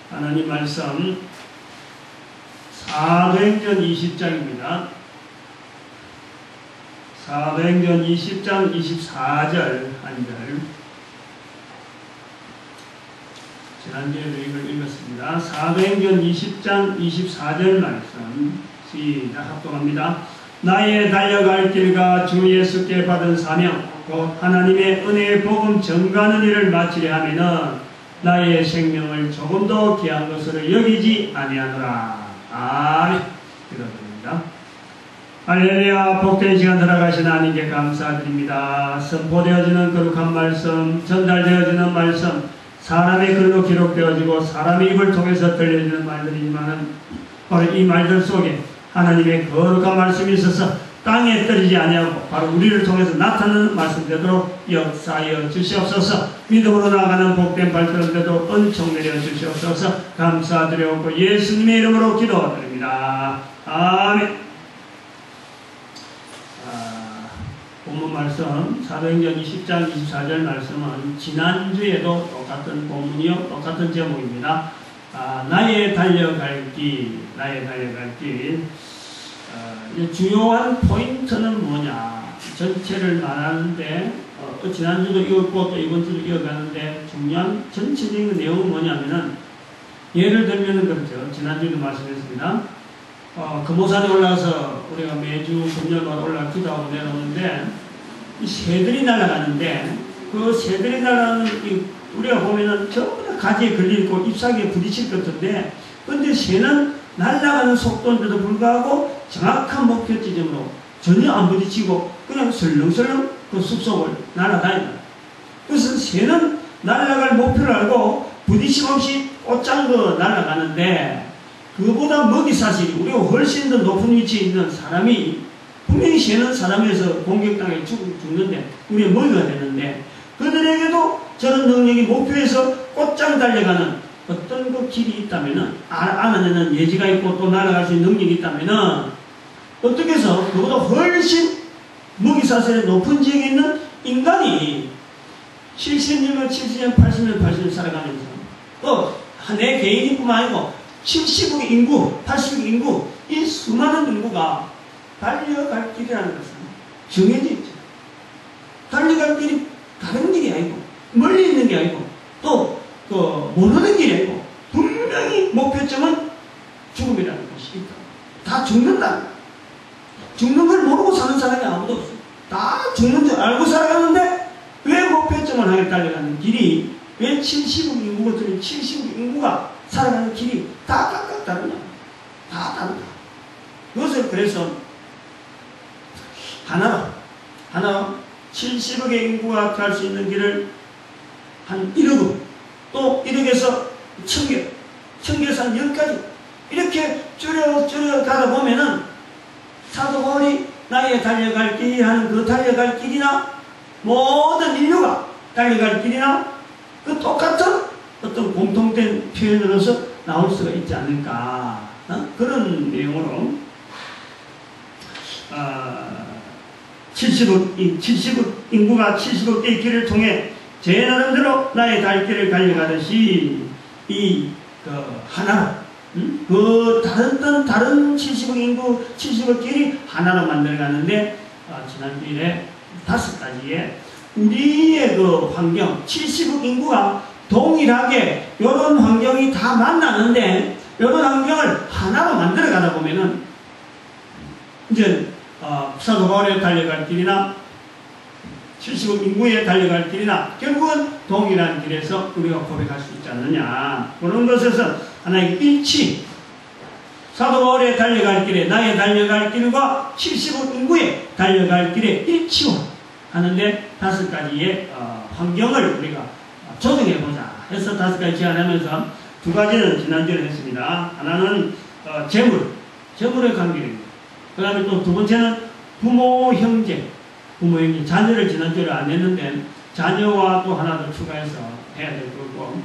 하나님 말씀 사도행전 20장입니다. 사도행전 20장 24절 한 절. 지난주에도 이걸 읽었습니다. 사도행전 20장 24절 말씀 시작 합독합니다. 나의 달려갈 길과 주 예수께 받은 사명 곧 하나님의 은혜의 복음 전가하는 일을 마치려 하면은 나의 생명을 조금도 귀한 것으로 여기지 아니하노라. 아멘. 기도드립니다. 할렐루야. 복된 시간 들어가신 하나님께 감사드립니다. 선포되어지는 거룩한 말씀, 전달되어지는 말씀, 사람의 글로 기록되어지고 사람의 입을 통해서 들려지는 말들이지만은 바로 이 말들 속에 하나님의 거룩한 말씀이 있어서 땅에 떨어지지 아니하고 바로 우리를 통해서 나타나는 말씀 되도록 역사하여 주시옵소서. 믿음으로 나아가는 복된 발걸음 되도록 은총 내려 주시옵소서. 감사드려오고 예수님의 이름으로 기도드립니다. 아멘. 본문 말씀 사도행전 20장 24절 말씀은 지난주에도 똑같은 본문이요 똑같은 제목입니다. 나의 달려갈 길, 나의 달려갈 길. 주요한 포인트는 뭐냐? 전체를 말하는데 지난주도 읽었고 또 이번 주도 읽어가는데 중요한 전체적인 내용은 뭐냐면은 예를 들면 그렇죠. 지난주도 말씀했습니다. 금오산에 올라가서 우리가 매주 금요일마다 올라가 기도하고 내려오는데 이 새들이 날아가는데 그 새들이 날아가는 우리가 보면은 전부 다 가지에 걸려있고 잎사귀에 부딪힐 것 같은데 근데 새는 날아가는 속도인데도 불구하고 정확한 목표 지점으로 전혀 안 부딪히고 그냥 설렁설렁 그 숲속을 날아다닌다. 그래서 새는 날아갈 목표를 알고 부딪힘 없이 꽃장거 날아가는데 그보다 먹이사슬이 우리가 훨씬 더 높은 위치에 있는 사람이 분명히 새는 사람에서 공격당해 죽는데 우리가 먹이가 되는데 그들에게도 저런 능력이 목표에서 꽃장 달려가는 어떤 그 길이 있다면은 알아내는 예지가 있고 또 날아갈 수 있는 능력이 있다면은 어떻게 해서 그보다 훨씬 먹이사슬의 높은 지역에 있는 인간이 70년, 70년, 80년 살아가면서 내 개인뿐만 아니고 70억 인구, 80억 인구, 이 수많은 인구가 달려갈 길이라는 것은 정해져 있죠. 달려갈 길이 다른 길이 아니고 멀리 있는 게 아니고 또 모르는 길이 아니고 분명히 목표점은 죽음이라는 것이 있다. 다 죽는다. 죽는 걸 모르고 사는 사람이 아무도 없어. 다 죽는 줄 알고 살아가는데 왜 목표점을 향해 달려가는 길이 왜 70억 인구가 들은 70억 인구가 살아가는 길이 다 각각 다르냐? 다 다르다. 그것을 그래서 하나로 70억의 인구가 갈 수 있는 길을 한 1억, 또 1억에서 1000개, 1000개에서 한 10가지 이렇게 줄여 가다 보면은 사도 바울이 나의 달려갈 길이 하는 그 달려갈 길이나 모든 인류가 달려갈 길이나 그 똑같은 어떤 공통된 표현으로서 나올 수가 있지 않을까 그런 내용으로 70억 인구가 70억대의 길을 통해 제 나름대로 나의 갈 길을 달려가듯이 하나로 그 다른 70억 인구 70억 길이 하나로 만들어가는데 지난주에 5가지의 우리의 그 환경 70억 인구가 동일하게 이런 환경이 다 만나는데 이런 환경을 하나로 만들어 가다 보면은 이제 사도 바울의 달려갈 길이나 70억 인구에 달려갈 길이나 결국은 동일한 길에서 우리가 고백할 수 있지 않느냐 그런 것에서 하나의 일치 사도 바울의 달려갈 길에 나의 달려갈 길과 70억 인구의 달려갈 길에 일치와 하는데 5가지의 환경을 우리가 조정해보자 해서 5가지 제안하면서 2가지는 지난주에 했습니다. 하나는 재물의 관계입니다. 그 다음에 또 2번째는 부모 형제, 자녀를 지난주에 안 했는데 자녀와 또 하나 더 추가해서 해야 될 거고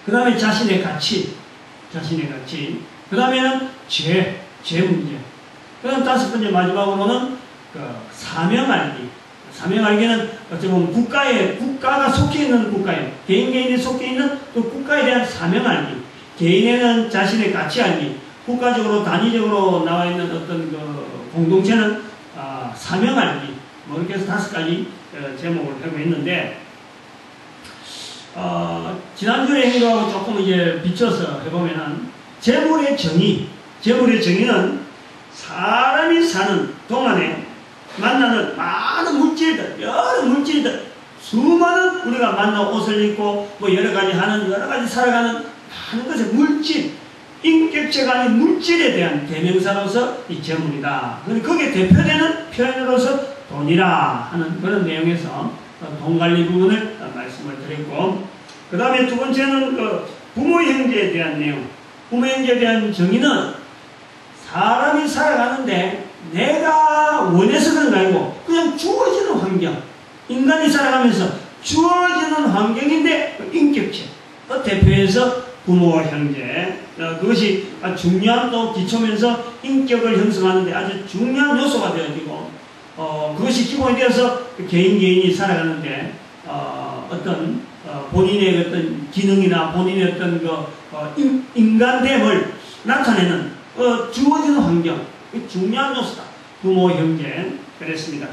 그 다음에 자신의 가치 그 다음에는 죄 문제 그 다음 5번째 마지막으로는 사명 알기 사명 알기는 어찌 보면 국가가 속해 있는 국가에, 개인이 속해 있는 그 국가에 대한 사명 알기, 개인에는 자신의 가치 알기, 국가적으로 단위적으로 나와 있는 어떤 그 공동체는 사명 알기, 뭐 이렇게 해서 5가지 제목을 하고 있는데, 지난주에 행동하고 조금 이제 비춰서 해보면은, 재물의 정의는 사람이 사는 동안에 만나는 많은 물질들, 여러 물질들, 수많은 우리가 만나 옷을 입고 뭐 여러가지 하는, 여러가지 살아가는 많은 것의 물질, 인격체가 아닌 물질에 대한 대명사로서 이 재물이다. 거기에 대표되는 표현으로서 돈이라 하는 그런 내용에서 돈 관리 부분을 말씀을 드렸고, 그 다음에 두 번째는 그 부모 형제에 대한 내용. 부모 형제에 대한 정의는 사람이 살아가는데 내가 원해서 그런 거 아니고 그냥 주어지는 환경, 인간이 살아가면서 주어지는 환경인데 인격체, 대표해서 부모와 형제, 그것이 중요한 또 기초면서 인격을 형성하는데 아주 중요한 요소가 되어지고, 그것이 기본이 되어서 개인이 살아가는데 어떤 본인의 어떤 기능이나 본인의 어떤 인간됨을 나타내는 주어지는 환경, 중요한 요소다. 부모, 형제, 그랬습니다.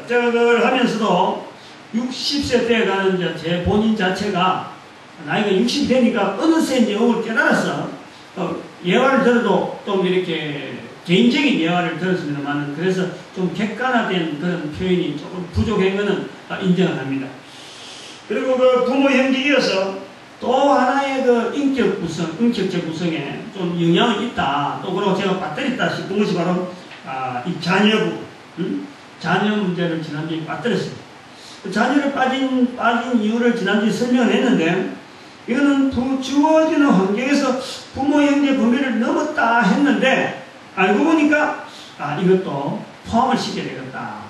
저걸 하면서도 60세 때 가는 제 본인 자체가 나이가 60이 되니까 어느새 이제 이걸 깨달았어. 예화를 들어도 좀 이렇게 개인적인 예화를 들었습니다만, 그래서 좀 객관화된 그런 표현이 조금 부족한 것은 인정을 합니다. 그리고 그 부모 형제 이어서 또 하나의 그 인격적 구성에 좀 영향이 있다. 또 그러고 제가 빠뜨렸다 싶은 것이 바로 이 자녀부, 자녀 문제를 지난주에 빠뜨렸습니다. 자녀를 빠진 이유를 지난주에 설명을 했는데, 이거는 주어지는 환경에서 부모 형제 범위를 넘었다 했는데, 알고 보니까 이것도 포함을 시켜야 되겠다.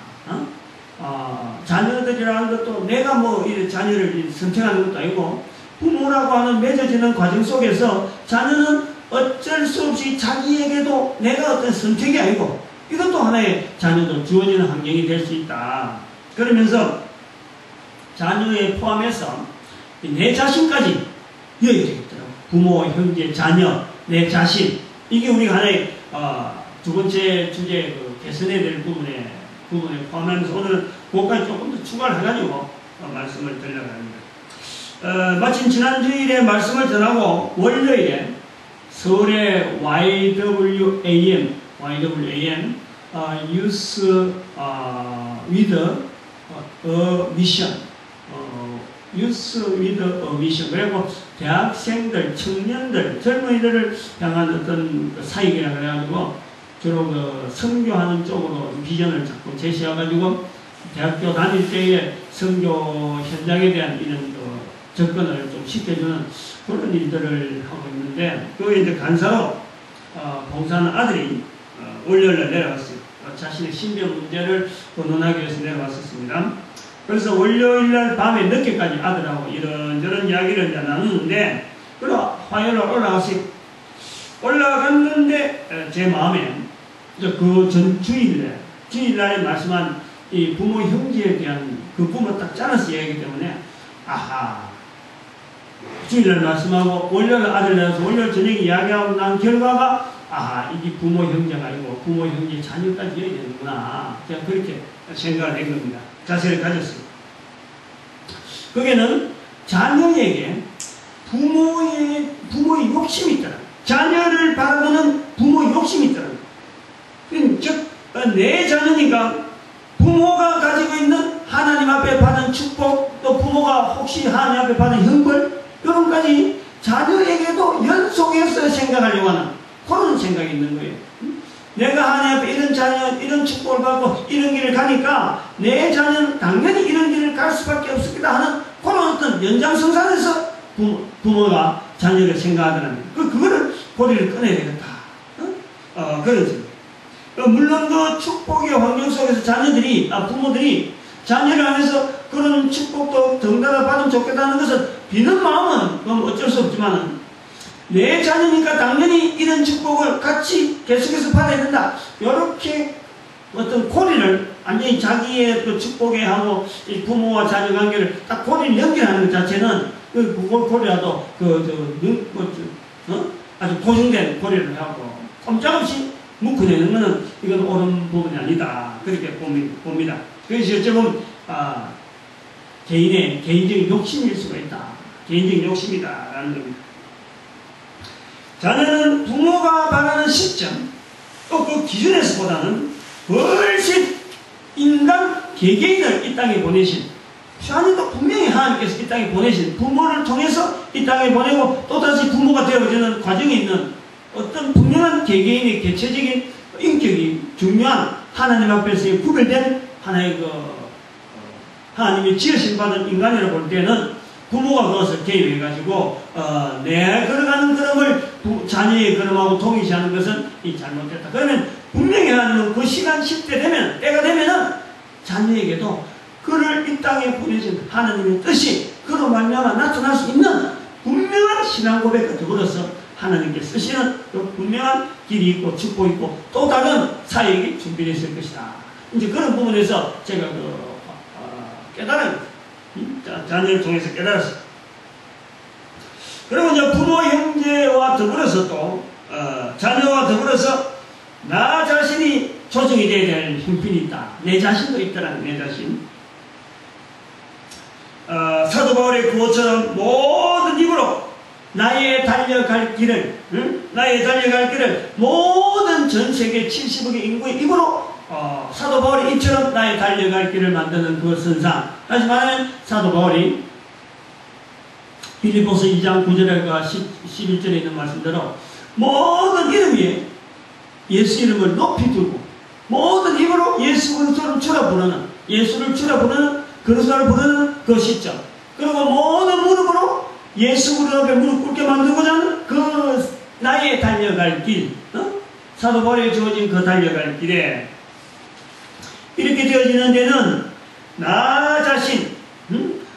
자녀들이라는 것도 내가 뭐 이 자녀를 선택하는 것도 아니고, 부모라고 하는 맺어지는 과정 속에서 자녀는 어쩔 수 없이 자기에게도 내가 어떤 선택이 아니고, 이것도 하나의 자녀도 주어지는 환경이 될 수 있다. 그러면서 자녀에 포함해서 내 자신까지 이어야 되겠더라고. 부모, 형제, 자녀, 내 자신. 이게 우리가 하나의 두 번째 주제 개선해야 될 부분에 포함하면서 오늘 그것까지 조금 더 추가를 해가지고 말씀을 드리려고 합니다. 마침 지난주일에 말씀을 전하고 월요일에 서울의 YWAM Youth with a Mission, Youth with a Mission, 그리고 대학생들, 청년들, 젊은이들을 향한 어떤 사역이라 그래가지고 주로 선교하는 쪽으로 비전을 자꾸 제시해가지고 대학교 다닐 때의 선교 현장에 대한 이런 접근을 좀 시켜주는 그런 일들을 하고 있는데, 그거 이제 간사로 봉사하는 아들이 월요일날 내려왔어요. 자신의 신병 문제를 논하기 위해서 내려왔었습니다. 그래서 월요일날 밤에 늦게까지 아들하고 이런저런 이야기를 나누는데, 그리고 화요일날 올라갔어요. 올라갔는데 제 마음에 그 전 주일날에 말씀한 이 부모 형제에 대한 그 부모 딱 짜놨어 얘기하기 때문에, 주일날 말씀하고 월요일 아들 내려서 월요일 저녁에 이야기하고 난 결과가 이게 부모 형제가 아니고 부모 형제 자녀까지 이어야 되는구나. 제가 그렇게 생각을 한 겁니다. 자세를 가졌습니다. 거기에는 자녀에게 부모의 욕심이 있더라. 자녀를 바라보는 부모의 욕심이 있더라. 즉 내 자녀니까 부모가 가지고 있는 하나님 앞에 받은 축복, 또 부모가 혹시 하나님 앞에 받은 형벌, 이런까지 자녀에게도 연속해서 생각하려고 하는 그런 생각이 있는 거예요. 내가 하나님 앞에 이런 자녀, 이런 축복을 받고 이런 길을 가니까 내 자녀는 당연히 이런 길을 갈 수밖에 없겠다 하는 그런 어떤 연장선상에서 부모가 자녀를 생각하더라면 그거를 고리를 끊어야 되겠다. 그러지. 물론 그 축복의 환경 속에서 부모들이 자녀를 하면서 그런 축복도 덩달아 받으면 좋겠다는 것은 비는 마음은 그럼 어쩔 수 없지만은 내 자녀니까 당연히 이런 축복을 같이 계속해서 받아야 된다. 이렇게 어떤 고리를 완전히 자기의 그 축복에 하고 이 부모와 자녀 관계를 딱 고리를 연결하는 것 자체는 그 고리라도 아주 고정된 고리를 하고 꼼짝없이 묶어내는 것은 이건 옳은 부분이 아니다. 그렇게 봅니다. 그것이 어쩌면 개인의 개인적인 욕심일 수가 있다. 개인적인 욕심이다라는 겁니다. 자녀는 부모가 바라는 시점 또 그 기준에서보다는 훨씬 인간 개개인을 이 땅에 보내신 자녀도 분명히 하나님께서 이 땅에 보내신 부모를 통해서 이 땅에 보내고 또다시 부모가 되어지는 과정에 있는 어떤 분명한 개개인의 개체적인 인격이 중요한 하나님 앞에서의 구별된 하나의 하나님이 지으신 받은 인간이라고 볼 때는 부모가 그것을 개입해가지고 내 걸어가는 걸음을 자녀의 걸음하고 동일시하는 것은 이 잘못됐다. 그러면 분명히 하나님은 그 시간 10대 되면 때가 되면은 자녀에게도 그를 이 땅에 보내신 하나님의 뜻이 그로 말미암아 나타날 수 있는 분명한 신앙 고백과 더불어서 하나님께 쓰시는 그 분명한 길이 있고 축복이 있고 또 다른 사역이 준비되어 있을 것이다. 이제 그런 부분에서 제가 깨달은 자녀를 통해서 깨달았어요. 그리고 이제 부모 형제와 더불어서 또 자녀와 더불어서 나 자신이 조정이 되어야 될 형편이 있다. 내 자신도 있다라는 내 자신. 사도 바울의 구호처럼 모든 입으로 나의 달려갈 길을 모든 전 세계 70억의 인구의 입으로 사도 바울이 이처럼 나의 달려갈 길을 만드는 그 선상. 다시 말하면 사도 바울이 빌립보서 2장 9절과 11절에 있는 말씀대로 모든 이름 위에 예수 이름을 높이 두고 모든 입으로 예수 그리스도를 주라 부르는 예수를 주라 부르는 그리스도를 부르는 그 시점. 그리고 모든 무릎으로 예수 그리스도 앞에 무릎 꿇게 만들고자 하는 그 나의 달려갈 길, 사도 바울에 주어진 그 달려갈 길에 이렇게 되어지는 데는 나 자신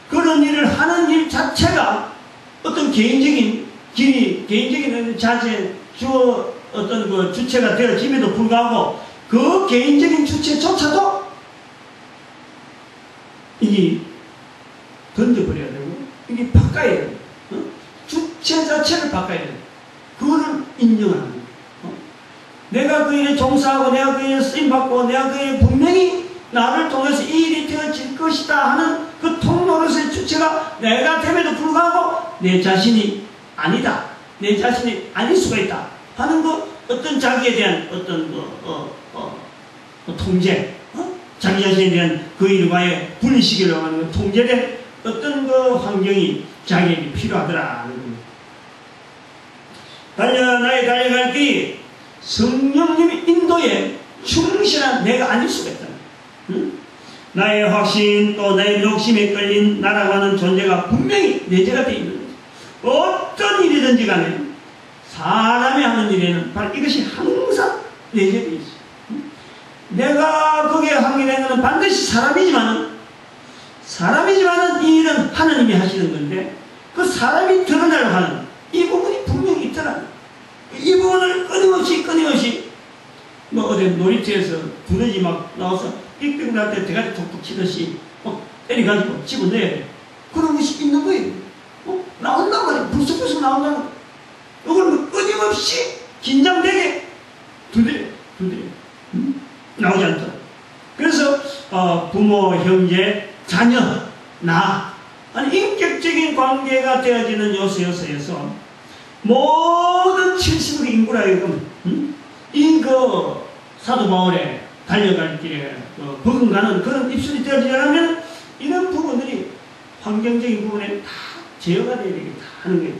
그런 일을 하는 일 자체가 어떤 개인적인 길이 개인적인 자세 어떤 그 주체가 되어짐에도 불구하고 그 개인적인 주체조차도 이게 던져버려야 되고 이게 바꿔야 되고 주체 자체를 바꿔야 되고 그거를 인정하는 거예요. 내가 그 일에 종사하고 내가 그 일에 쓰임받고 내가 그 일에 분명히 나를 통해서 이 일이 되어질 것이다 하는 그 통로로서의 주체가 내가 됨에도 불구하고 내 자신이 아니다. 내 자신이 아닐 수가 있다 하는 그 어떤 자기에 대한 어떤 통제, 자기 자신에 대한 그 일과의 분리시키려고 하는 그 통제된 어떤 그 환경이 자기에게 필요하더라 하는 겁니다. 나의 달려갈 길이 성령님의 인도에 충실한 내가 아닐 수가 있다. 나의 확신 또 나의 욕심에 끌린 나라고 하는 존재가 분명히 내재가 되어 있는 거죠. 어떤 일이든지 간에 사람이 하는 일에는 바로 이것이 항상 내재되어 있어요. 내가 거기에 하게 되는 것은 반드시 사람이지만은 이 일은 하나님이 하시는 건데 그 사람이 드러내려고 하는 이 부분이 분명히 있더라. 이 부분을 끊임없이 뭐 어디 놀이터에서 두더지 막 나와서 삑삑 날 때 대가리 톡톡 치듯이 때려가지고 집어넣어야 돼. 그런 것이 있는 거예요. 나온단 말이에요. 불쑥불쑥 나온다는 거예요. 이걸 뭐 끊임없이 긴장되게 두드려 나오지 않더라. 그래서 부모, 형제, 자녀, 나 아니 인격적인 관계가 되어지는 요소에서 모든 70의 인구라 하여금 이 사도 바울의 달려갈 길에 버금가는 그런 입술이 되어지려면 이런 부분들이 환경적인 부분에 다 제어가 되어야 되겠다 하는 거예요.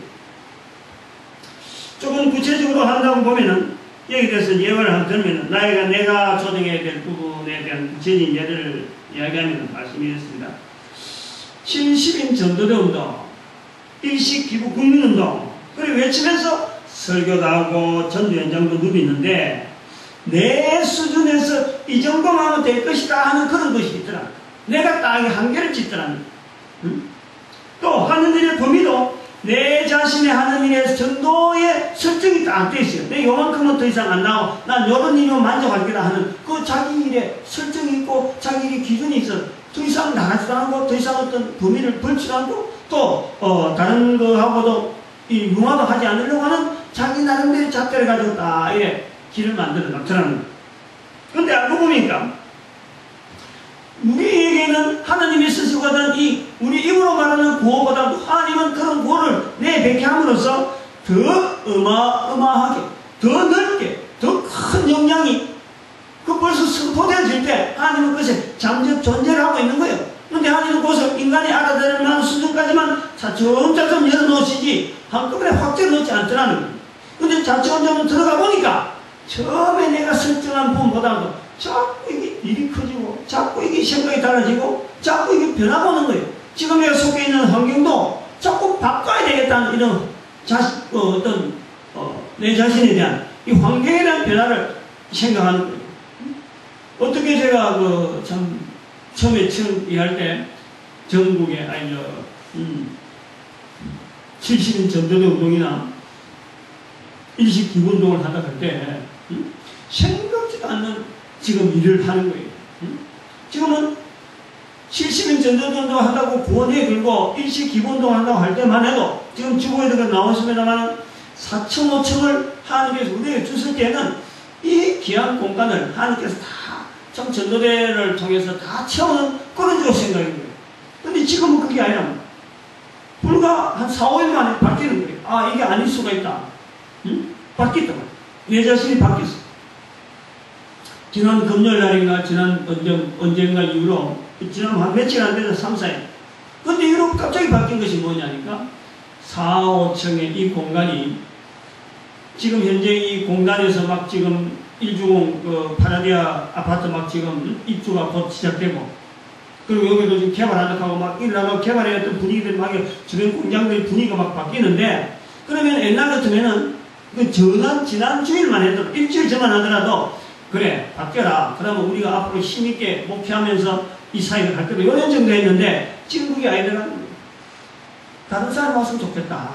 조금 구체적으로 한다고 보면은 여기 대해서 예화를 한번 들으면 내가 조정해야 될 부분에 대한 구체적인 예를 이야기하면 말씀드렸습니다. 70인 전도대 운동, 일식 기부 국민운동, 그리고 외치면서 설교도 하고 전도 현장도 누비는데 내 수준에서 이 정도만 하면 될 것이다 하는 그런 것이 있더라. 내가 딱 한계를 짓더라. 또 하는 일의 범위도 내 자신의 하는 일에 정도의 설정이 딱 돼 있어요. 내 요만큼은 더 이상 안 나오고 난 요런 일로 만족하겠다 하는 그 자기 일에 설정이 있고 자기 일의 기준이 있어. 더 이상 나가지도 않고 더 이상 어떤 범위를 벌지도 않고 또 다른 거하고도 이 융화도 하지 않으려고 하는 자기 나름대로 잣대를 가지고 딱 이래 길을 만들어 놨더라는 거예요. 그런데 알고 보니까 우리에게는 하나님이 쓰시고 하던 이 우리 입으로 말하는 구호보다도 하나님은 그런 구호를 내뱉게 함으로써 더 어마어마하게 더 넓게 더 큰 영향이 그 벌써 선포되어질 때 하나님은 그것에 잠재 존재를 하고 있는 거예요. 그런데 하나님은 그것을 인간이 알아들을 만한 수준까지만 차츰차츰 열어놓으시지 한꺼번에 확 열어놓지 않더라는 거예요. 그런데 차츰차츰 들어가 보니까 처음에 내가 설정한 부분보다도 자꾸 이게 일이 커지고 자꾸 이게 생각이 달라지고 자꾸 이게 변화가 오는 거예요. 지금 내가 속해 있는 환경도 자꾸 바꿔야 되겠다는 이런 내 자신에 대한 이 환경에 대한 변화를 생각하는 거예요. 어떻게 제가 참 처음에 일할 때 전국에 70인 전도대 운동이나 일식 기본동을 하다 갈 때 생각지도 않는 지금 일을 하는 거예요. 지금은 70인 전도운동 한다고 구원회 들고 일식 기본동 한다고 할 때만 해도 지금 주보에다가 나오십니다만 4층, 5층을 하나님께서 우리에게 주실 때는 이 귀한 공간을 하나님께서 다 참 전도대를 통해서 다 채우는 그런 생각인 거예요. 근데 지금은 그게 아니라 불과 한 4, 5일 만에 바뀌는 거예요. 아, 이게 아닐 수가 있다. 바뀌었단 말이에요. 내 자신이 바뀌었어. 지난 금요일 날인가, 지난 언젠가 이후로, 지난 한 며칠 안 돼서 3, 4일. 근데 이후로 갑자기 바뀐 것이 뭐냐니까, 4, 5층의 이 공간이, 지금 현재 이 공간에서 막 지금 일주공 파라디아 아파트 막 지금 입주가 곧 시작되고, 그리고 여기도 지금 개발한다고 하고 막 일나가고 개발의 어떤 분위기들 막 주변 공장들의 분위기가 막 바뀌는데, 그러면 옛날 같으면은 그 지난 주일만 해도 일주일 전만 하더라도 그래 바뀌어라. 그러면 우리가 앞으로 힘있게 목회하면서 이 사역을 할 때도 이런 정도 했는데 지금 그게 아니더라고요. 다른 사람 왔으면 좋겠다.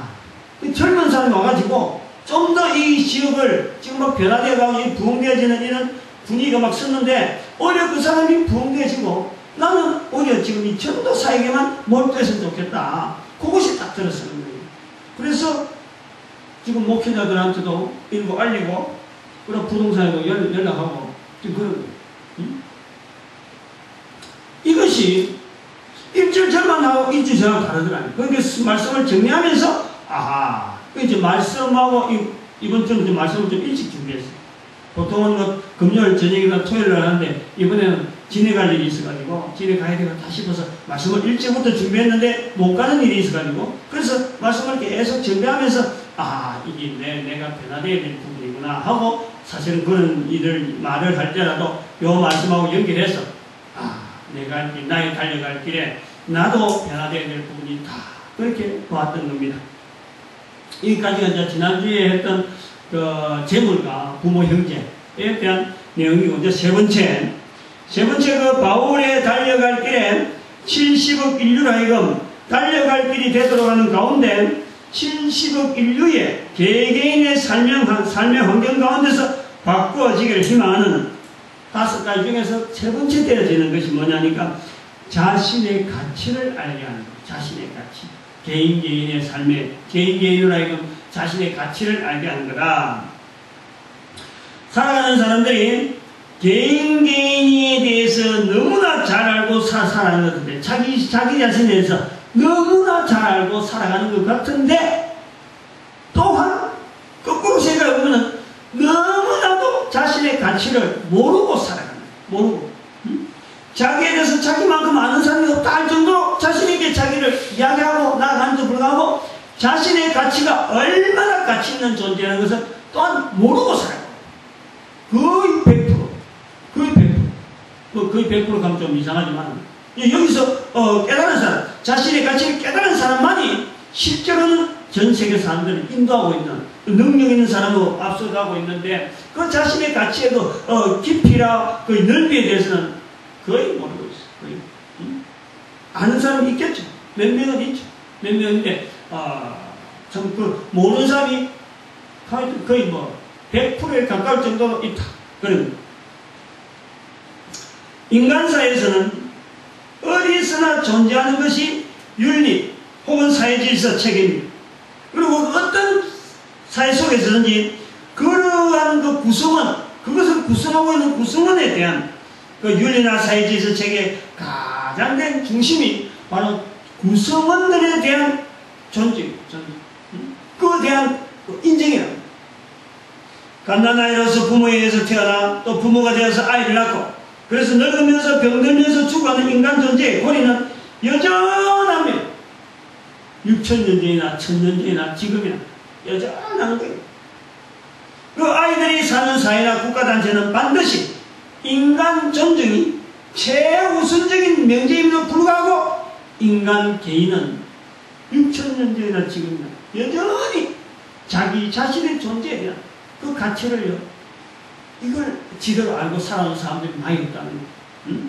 젊은 사람이 와가지고 좀 더 이 지역을 지금 막 변화되어가고 부흥되어지는 이런 분위기가 막 섰는데 오히려 그 사람이 부흥되어지고 나는 오히려 지금 이 전도 사역에만 몰두했으면 좋겠다. 그것이 딱 들었었는 거예요. 그래서 지금 목회자들한테도 일부 알리고 그런 부동산에도 연락하고 지금 그런 거예요. 이것이 일주일 전만 하고 일주일 전하고 다르더라고요. 그러니까 말씀을 정리하면서 아하 이제 말씀하고 이번 주는 좀 말씀을 좀 일찍 준비했어요. 보통은 뭐 금요일 저녁이나 토요일 날 하는데 이번에는 진행할 일이 있어가지고 진행가야 되겠다 싶어서 말씀을 일찍부터 준비했는데 못 가는 일이 있어가지고 그래서 말씀을 계속 준비하면서 아 이게 내가 변화되어야 될 부분이구나 하고 사실은 그런 일을 말을 할 때라도 요 말씀하고 연결해서 아 내가 나의 달려갈 길에 나도 변화되어야 될 부분이 있다 그렇게 보았던 겁니다. 여기까지가 이제 지난주에 했던 그 재물과 부모 형제에 대한 내용이고 이제 세 번째 그 바울의 달려갈 길에 70억 인류로 하여금 달려갈 길이 되도록 하는 가운데 70억 인류의 개개인의 삶의 환경 가운데서 바꾸어지기를 희망하는 5가지 중에서 세 번째 되어지는 것이 뭐냐니까 자신의 가치를 알게 하는 것. 자신의 가치. 개인의 삶에 개인으로 하여금 자신의 가치를 알게 하는 거다. 살아가는 사람들이 개인에 대해서 너무나 잘 알고 살아가는 것 같은데 자기 자신에 대해서 너무나 잘 알고 살아가는 것 같은데 또한 거꾸로 생각해보면 너무나도 자신의 가치를 모르고 살아가는 거예요. 모르고 자기에 대해서 자기만큼 아는 사람이 없다 할 정도로 자신에게 자기를 이야기하고 나아가는데도 불구하고 자신의 가치가 얼마나 가치 있는 존재라는 것을 또한 모르고 살아요. 거의 100% 가면 좀 이상하지만 여기서 깨달은 사람, 자신의 가치를 깨달은 사람만이 실제로는 전 세계 사람들을 인도하고 있는 능력 있는 사람으로 앞서가고 있는데 그 자신의 가치에도 깊이나 그 넓이에 대해서는 거의 모르고 있어요. 거의. 아는 사람이 있겠죠. 몇 명은 있죠. 몇 명인데 참 모르는 사람이 거의 뭐 100%에 가까울 정도로 있다. 그런 인간사에서는 어디서나 존재하는 것이 윤리 혹은 사회질서 체계입니다. 그리고 어떤 사회 속에서든지 그러한 그 구성원, 그것을 구성하고 있는 구성원에 대한 그 윤리나 사회질서 체계의 가장 된 중심이 바로 구성원들에 대한 존중, 그에 대한 인정이랍니다. 갓난아이로서 부모에 의해서 태어나 또 부모가 되어서 아이를 낳고 그래서 늙으면서 병들면서 죽어가는 인간 존재의 권위는 여전합니다. 6천년 전이나 1000년 전이나 지금이나 여전한 거예요. 그 아이들이 사는 사회나 국가단체는 반드시 인간 존중이 최우선적인 명제임에도 불구하고 인간 개인은 6천년 전이나 지금이나 여전히 자기 자신의 존재에 대한 그 가치를요, 이걸 지대로 알고 살아온 사람들이 많이 없다는 거예요.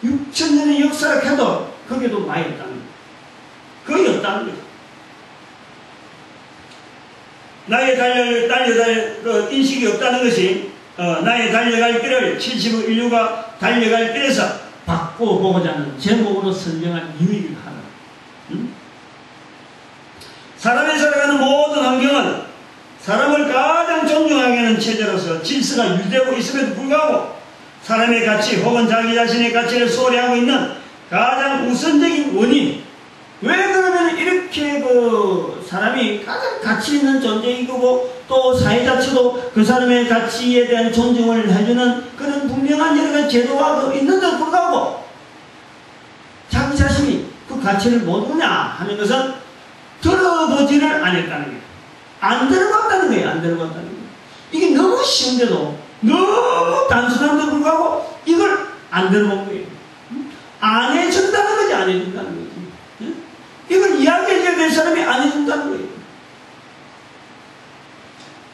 6천년의 역사를 해도 거기에도 많이 없다는 거예요. 거의 없다는 거예요. 나의 달려갈 그 인식이 없다는 것이 나의 달려갈 길을 70억 인류가 달려갈 길에서 바꿔보고자 하는 제목으로 설명한 이유이기도 하다. 사람이 살아가는 모든 환경은 사람을 가장 존중하게 하는 체제로서 질서가 유지되고 있음에도 불구하고 사람의 가치 혹은 자기 자신의 가치를 소홀히 하고 있는 가장 우선적인 원인, 왜 그러면 이렇게 그 사람이 가장 가치 있는 존재이고 또 사회 자체도 그 사람의 가치에 대한 존중을 해주는 그런 분명한 여러 가지 제도가 있는데도 불구하고 자기 자신이 그 가치를 모르냐 하는 것은 들어보지를 않았다는 거예요. 안 들어봤다는 거예요. 안 들어봤다는 거예요. 이게 너무 쉬운데도 너무 단순한데도 불구하고 이걸 안 들어본 거예요. 안 해준다는 거지. 안 해준다는 거지. 이걸 이야기해줘야 될 사람이 안 해준다는 거예요.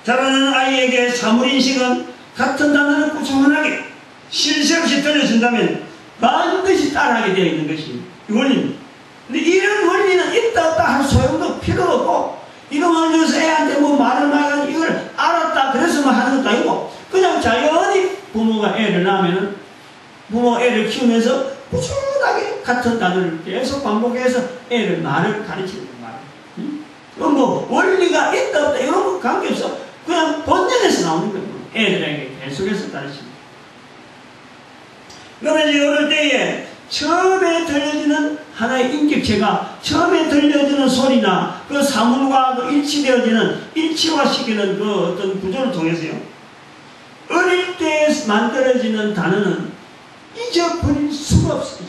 자라는 아이에게 사물인식은 같은 단어를 꾸준하게 쉴 새 없이 들려준다면 반드시 따라하게 되어 있는 것이 원리입니다. 근데 이런 원리는 있다 없다 할 소용도 필요 없고 이런 원리에서 애한테 뭐 말을 많이 이걸 알았다 그래서만 하는 것도 아니고 그냥 자연히 부모가 애를 낳으면 부모 애를 키우면서 꾸준하게 같은 단어를 계속 반복해서 애를 말을 가르치는 거예요. 뭐 원리가 있다 없다 이런 거 관계없어. 그냥 본능에서 나오는 거예요. 애들에게 계속해서 가르치는 거예요. 그러면 이제 어릴 때에 처음에 들려지는 하나의 인격체가 처음에 들려지는 소리나 그 사물과 그 일치화시키는 그 어떤 구조를 통해서요. 어릴 때 만들어지는 단어는 잊어버릴 수가 없어요.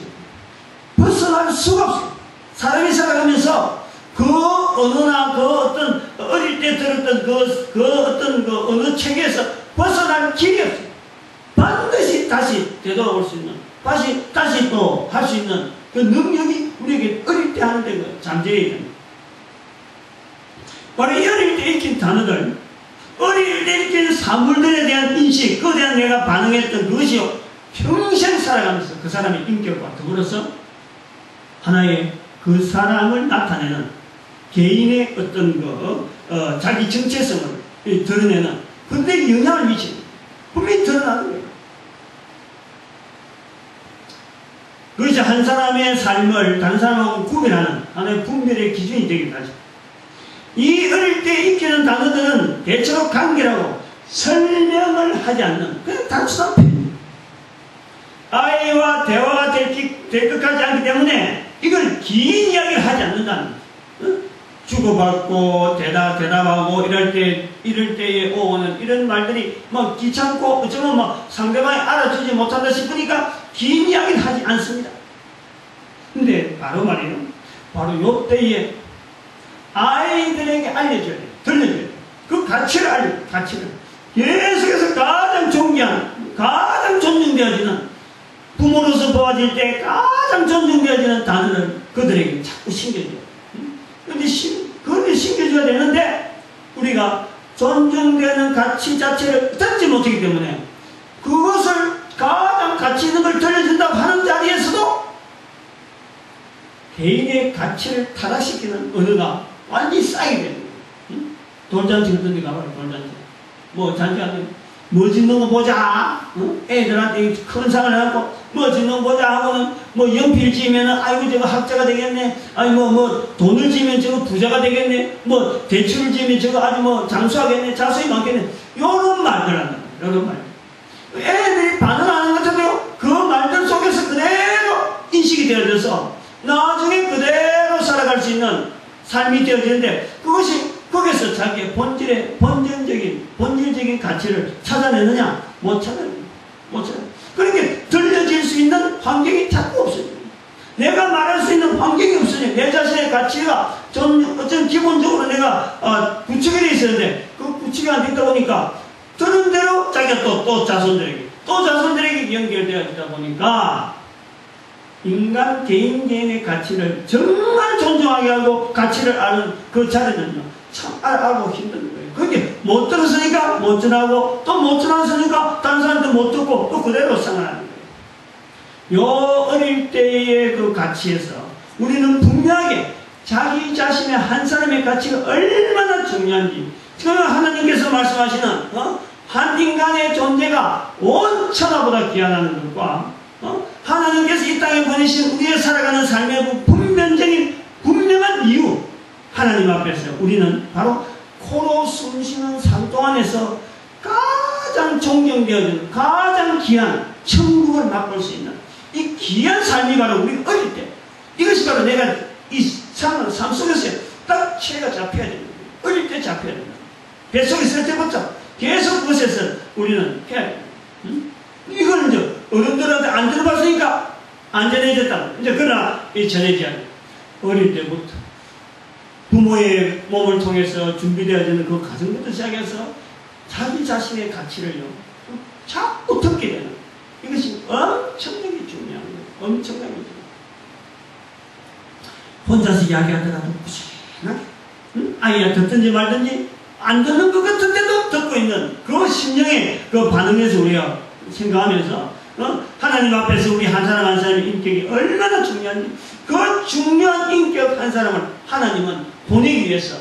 벗어날 수가 없어요. 사람이 살아가면서 그 언어나 그 어떤 어릴 때 들었던 그 어떤 그 언어 체계에서 벗어날 길이 없어요. 반드시 다시 되돌아올 수 있는, 다시 또 할 수 있는 그 능력이 우리에게 어릴 때 하는데 그 잠재해 있는. 바로 이 어릴 때 익힌 단어들, 어릴 때 익힌 사물들에 대한 인식, 그에 대한 내가 반응했던 그것이요. 평생 살아가면서 그 사람의 인격과 더불어서 하나의 그 사람을 나타내는 개인의 어떤 자기 정체성을 드러내는 그들에게 영향을 미치는 분명히 드러나는 거예요. 그것이 한 사람의 삶을 다른 사람하고 구별하는 하나의 분별의 기준이 되기도 하죠. 이 어릴 때 익히는 단어들은 대체로 관계라고 설명을 하지 않는 그냥 단순한 표현입니다. 아이와 대화가 될 것까지 않기 때문에 이걸 긴 이야기를 하지 않는다는 거예요. 주고받고 대답하고 이럴 때에 오는 이런 말들이 뭐 귀찮고 어쩌면 뭐 상대방이 알아주지 못한다 싶으니까 긴 이야기를 하지 않습니다. 근데 바로 말이에요. 바로 요때에 아이들에게 알려줘야 돼요. 들려줘야 돼요. 그 가치를 계속해서 가장 존경하는, 가장 존중되어지는 부모로서 보아질 때 가장 존중되어지는 단어를 그들에게 자꾸 신겨줘요. 그런데 그걸 신겨줘야 되는데 우리가 존중되는 가치 자체를 듣지 못하기 때문에 그것을 가장 가치 있는 걸 들려준다고 하는 자리에서도 개인의 가치를 타락시키는 언어가 완전히 쌓이게 되는 거예요. 응? 돌잔치 같은 데 가봐요. 돌잔치. 뭐 잔치하면 뭐 짓는 거 보자. 응? 애들한테 큰 상을 해갖고 뭐 짓는 거 보자 하고는 뭐 연필 지으면은 아이고 저거 학자가 되겠네. 아니 뭐 돈을 지으면 저거 부자가 되겠네. 뭐 대출을 지으면 저거 아주 뭐 장수하겠네. 자수이 많겠네. 요런 말들 한다. 요런 말. 애들이 반응하는 것 같은데요. 그 말들 속에서 그대로 인식이 되어져서 나중에 그대로 살아갈 수 있는 삶이 되어지는데 그것이 거기서 자기의 본질적인 가치를 찾아내느냐? 못 찾아내요. 못 찾아내요. 그러니까 들려질 수 있는 환경이 자꾸 없어져요. 내가 말할 수 있는 환경이 없으니 내 자신의 가치가 어떤 기본적으로 내가 구축이 되어 있었는데 그 구축이 안 됐다 보니까 들은 대로 자기가 또 자손들에게 연결되어지다 보니까 개인의 가치를 정말 존중하게 하고 가치를 아는 그 자리는요, 참 알고 힘든 거예요. 그게 못 들었으니까 못 전하고, 또 못 전했으니까 다른 사람한테 못 듣고, 또 그대로 생활하는 거예요. 요 어릴 때의 그 가치에서 우리는 분명하게 자기 자신의 한 사람의 가치가 얼마나 중요한지, 하나님께서 말씀하시는, 한 인간의 존재가 온 천하보다 귀하다는 것과, 하나님께서 이 땅에 보내신 우리의 살아가는 삶의 분명한 이유, 하나님 앞에서 우리는 바로 코로 숨쉬는 삶 동안에서 가장 존경되어지는 가장 귀한 천국을 맛볼 수 있는 이 귀한 삶이 바로 우리 어릴 때, 이것이 바로 내가 이 삶 속에서 딱 체가 잡혀야 됩니다. 어릴 때 잡혀야 됩니다. 뱃속에 있을 때부터 계속 그것에서 우리는 해야 됩니다. 이걸 이제 어른들한테 안 들어봤으니까 안 전해졌다. 이제 그러나 이 전해져야 돼. 어릴 때부터 부모의 몸을 통해서 준비되어지는 그 가정부터 시작해서 자기 자신의 가치를요 자꾸 듣게 되는 이것이 엄청나게 중요한 거예요. 엄청나게 중요해요. 혼자서 이야기하더라도 무심하게 아이야 듣든지 말든지 안 듣는 것 같은데도 듣고 있는 그 심령의 그 반응에서 우리가 생각하면서 하나님 앞에서 우리 한 사람 한 사람의 인격이 얼마나 중요한지, 그 중요한 인격 한 사람을 하나님은 보내기 위해서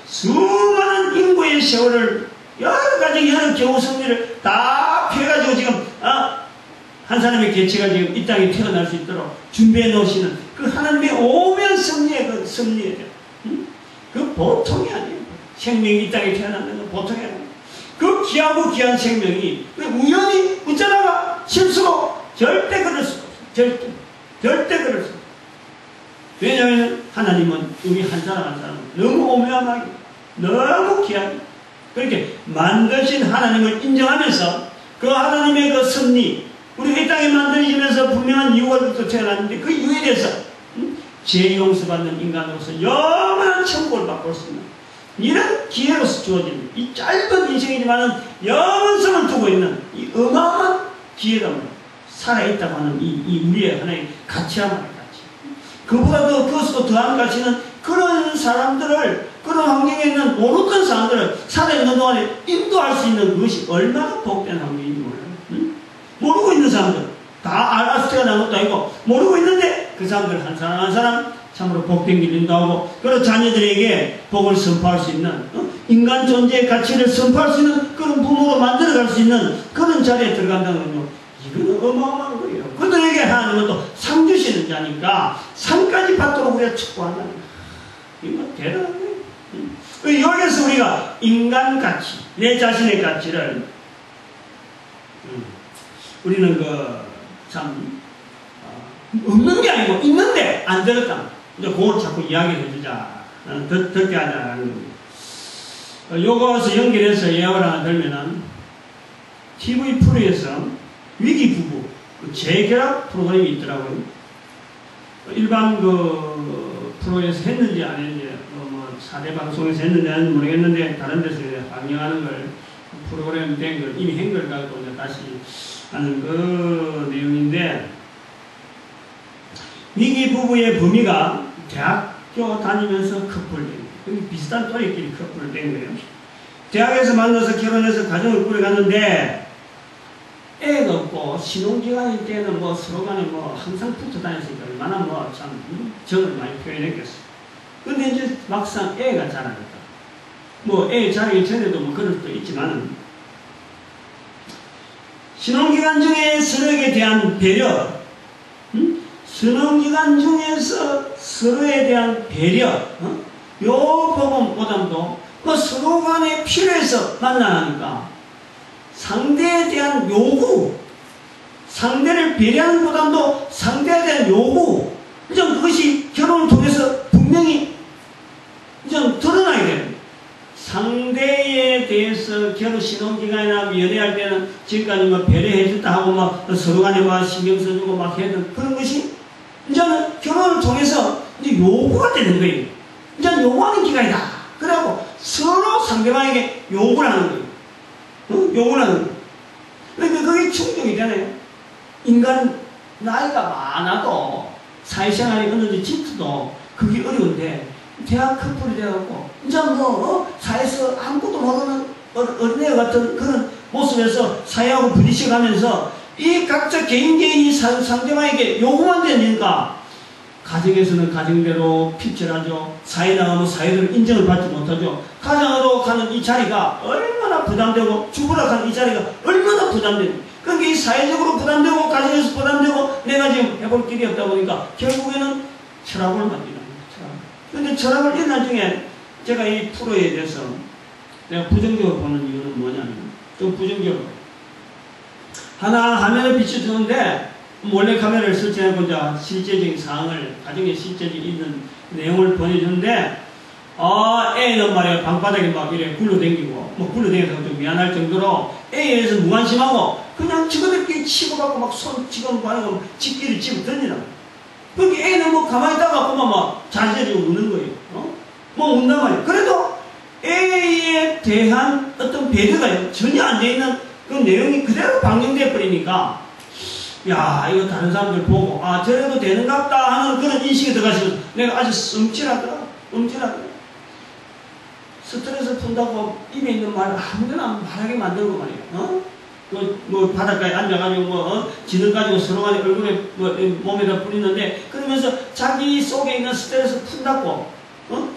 수많은 인구의 세월을 여러 가지 여러 겨우 승리를 다 펴가지고 지금 한 사람의 개체가 지금 이 땅에 태어날 수 있도록 준비해 놓으시는 그 하나님의 오면 승리의 그 승리예요. 그 보통이 아니에요. 생명이 이 땅에 태어나는 건 보통이 아니에요. 그 귀하고 귀한 생명이 우연히 웃자다가 실수로 절대 그럴 수 없어요. 절대 그럴 수 없어요. 왜냐하면 하나님은 우리 한 사람 한 사람 너무 오묘하게 너무 귀하게 그렇게 만드신 하나님을 인정하면서 그 하나님의 그 섭리 우리가 이 땅에 만들어지면서 분명한 이유가 또 태어났는데 그 이유에 대해서 죄 용서받는 인간으로서 영원한 천국을 맛볼 수 있는 이런 기회로서 주어진 이 짧은 인생이지만은 영원성을 두고 있는 이 어마어마한 기회가 살아있다고 하는 이 우리의 하나의 가치야말의 가치. 그보다도 그것도 더한 가치는 그런 사람들을 그런 환경에 있는 모르던 사람들을 살아있는 동안에 인도할 수 있는 그것이 얼마나 복된 환경인지 몰라요. 모르고 있는 사람들 다 알아서 태어난 것도 아니고 모르고 있는데 그 사람들 한 사람 한 사람 참으로 복된 길 인도하고 그런 자녀들에게 복을 선포할 수 있는 인간 존재의 가치를 선포할 수 있는 그런 부모로 만들어갈 수 있는 그런 자리에 들어간다는 건요 이거는 어마어마한 거예요. 그들에게 하나님은 또 상 주시는 자니까 상까지 받도록 우리가 축복한다는 거예요. 이거 대단한 거예요. 여기서 우리가 인간 가치 내 자신의 가치를 우리는 참 없는 게 아니고 있는데 안 들었다. 이제 그걸 자꾸 이야기를 해주자. 듣게 하자라는 겁니다. 요거서 연결해서 예화를 하나 들면은 TV 프로에서 위기부부 재결합 프로그램이 있더라고요. 일반 프로에서 했는지 안 했는지 사대 방송에서 했는지 안 했는지 모르겠는데 다른 데서 방영하는 걸 프로그램 된 걸 이미 한 걸 가지고 이제 다시 하는 그 내용인데 위기 부부의 범위가 대학교 다니면서 커플된 거예요. 비슷한 또래끼리 커플을 된 거예요. 대학에서 만나서 결혼해서 가정을 꾸려갔는데 애가 없고 신혼기간일 때는 서로 간에 항상 붙어 다녔으니까 얼마나 참 정을 많이 표현했겠어. 근데 이제 막상 애가 자라니까 뭐 애 자리기 전에도 뭐 그럴 수도 있지만, 신혼기간 중에 서로에게 대한 배려, 신혼기간 중에서 서로에 대한 배려, 요 부분보다도 그 서로 간에 필요해서 만나니까 상대에 대한 요구, 상대를 배려하는 보다도 상대에 대한 요구, 좀 그것이 결혼을 통해서 분명히 좀 드러나야 돼요. 상대에 대해서 결혼 신혼기간이나 연애할 때는 지금까지 뭐 배려해줬다 하고 막 서로 간에 막 신경 써주고 막 해도 그런 것이 이제는 결혼을 통해서 이제 요구가 되는 거예요. 이제는 요구하는 기간이다. 그래갖고 서로 상대방에게 요구를 하는 거예요. 요구를 하는 거예요. 그러니까 그게 충족이 되네요. 인간 나이가 많아도 사회생활이 어느 정도 짙어도 그게 어려운데 대학 커플이 돼갖고 이제 뭐 사회에서 아무것도 모르는 어린애 같은 그런 모습에서 사회하고 부딪혀가면서 이 각자 개인이 상대방에게 요구만 되니까 가정에서는 가정대로 핍절하죠. 사회 나가면 사회대로 인정을 받지 못하죠. 가정으로 가는 이 자리가 얼마나 부담되고 죽으러 가는 이 자리가 얼마나 부담되고 그러니까 이 사회적으로 부담되고 가정에서 부담되고 내가 지금 해볼 길이 없다 보니까 결국에는 철학을 만듭니다. 그런데 철학을 이 나중에 제가 이 프로에 대해서 내가 부정적으로 보는 이유는 뭐냐면 좀 부정적으로 하나 화면에 비춰주는데 몰래 카메라를 설치하고 이제 실제적인 상황을 가정에 실제적인 있는 내용을 보내주는데 애는 말이야 방바닥에 막 이래 굴러댕기고 뭐 굴러댕겨서 좀 미안할 정도로 애에 대해서 무관심하고 그냥 지그들끼리 치고받고 막 손 지금 바르고 집기를 집어 던지나 그렇게 애는 뭐 가만히 있다가 그만 막 자제지고 우는 거예요. 뭐 운단 말이에요. 그래도 애에 대한 어떤 배려가 전혀 안 돼 있는 그 내용이 그대로 방영돼 버리니까 야 이거 다른 사람들 보고 저래도 되는갑다 하는 그런 인식이 들어가시면 내가 아주 음질하더라. 스트레스 푼다고 입에 있는 말 아무데나 말하게 만들고 말이에요. 뭐 바닷가에 앉아가지고 지능 가지고 서로 간에 얼굴에 몸에다 뿌리는데 그러면서 자기 속에 있는 스트레스 푼다고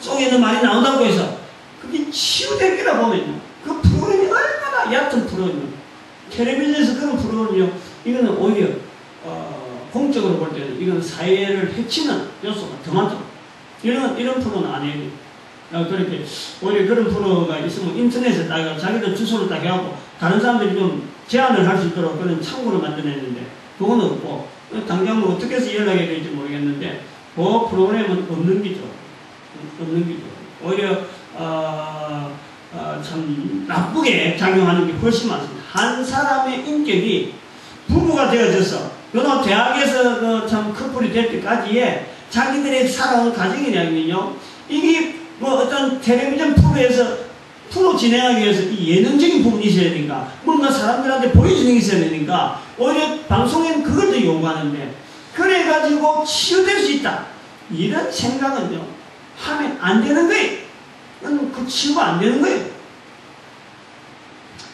속에 있는 말이 나온다고 해서 그게 치유되기라 보면요. 그 프로그램이 얼마나 얕은 프로그램이요. 텔레비전에서 그런 프로그램이요. 이거는 오히려 공적으로 볼 때는 이건 사회를 해치는 요소가 더 많죠. 이런 프로는 아니에요. 그렇게 오히려 그런 프로가 있으면 인터넷에 딱 자기들 주소를 딱 해갖고 다른 사람들이 좀 제안을 할 수 있도록 그런 창구를 만들어냈는데 그건 없고 당장 뭐 어떻게 해서 연락이 될지 모르겠는데 그 프로그램은 없는 기죠. 오히려 참 나쁘게 작용하는 게 훨씬 많습니다. 한 사람의 인격이 부부가 되어져서 그러나 대학에서 참 커플이 될 때까지의 자기들의 살아온 가정이라면요 이게 뭐 어떤 텔레비전 프로에서 프로 진행하기 위해서 이 예능적인 부분이 있어야 되니까 뭔가 사람들한테 보여주는 게 있어야 되니까 오히려 방송에는 그걸 더 요구하는데 그래가지고 치유될 수 있다 이런 생각은요 하면 안 되는 거예요. 그 치유가 안 되는 거예요.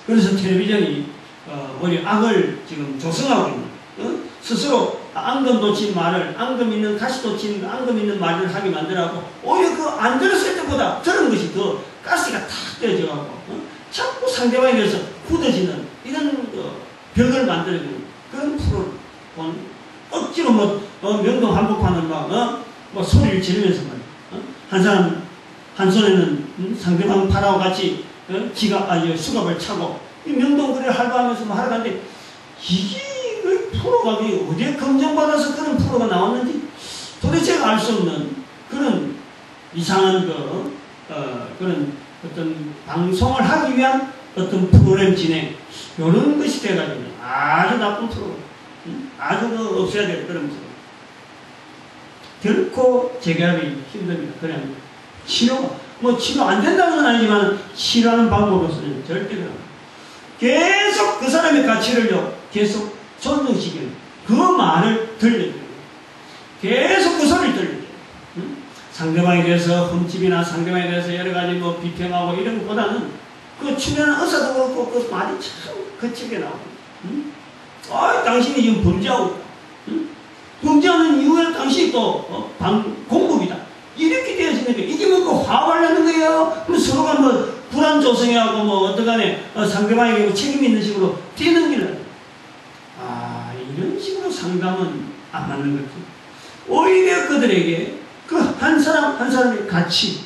그래서 텔레비전이 오히려 악을 지금 조성하고 있는 스스로 앙금 돋친 말을 앙금 있는 가시 돋친 앙금 있는 말을 하게 만들어갖고 오히려 그 안 들었을 때보다 들은 것이 더 가스가 탁 떨어져갖고 자꾸 상대방에 대해서 굳어지는 이런 벽을 만들어주는 그런 프로를 억지로 명동 한복판을 뭐 소리를 지르면서 말이야. 한 손에는 상대방 팔하고 같이 수갑을 차고 이 명동거리를 할바하면서 하러 가는데 이게 프로가 어디에 검증받아서 그런 프로가 나왔는지 도대체 알 수 없는 그런 이상한 그런 어떤 방송을 하기 위한 어떤 프로그램 진행 이런 것이 돼가지고 아주 나쁜 프로그램 아주 없어야 될 그런 프로그램 결코 재결합이 힘듭니다. 그냥 치료 안 된다는 건 아니지만 치료하는 방법으로서는 절대 그런 계속 그 사람의 가치를요 계속 존중시키는 그 말을 들려줘요. 계속 그 소리를 들려줘요. 상대방에 대해서 흠집이나 상대방에 대해서 여러가지 비평하고 이런 것보다는 그 출연한 의사도 그렇고 그 말이 참 거칠게 나오고 당신이 지금 범죄하고 있다. 범죄하는 이유에 당신이 또 공범이다. 이렇게 되어지는 게 이게 뭐 화를 내는 거예요? 그럼 서로가 부담 조성하고 뭐 어떡하네 상대방에게 책임 있는 식으로 뛰는 이런 식으로 상담은 안 맞는 거죠. 오히려 그들에게 그 한 사람 한 사람의 가치,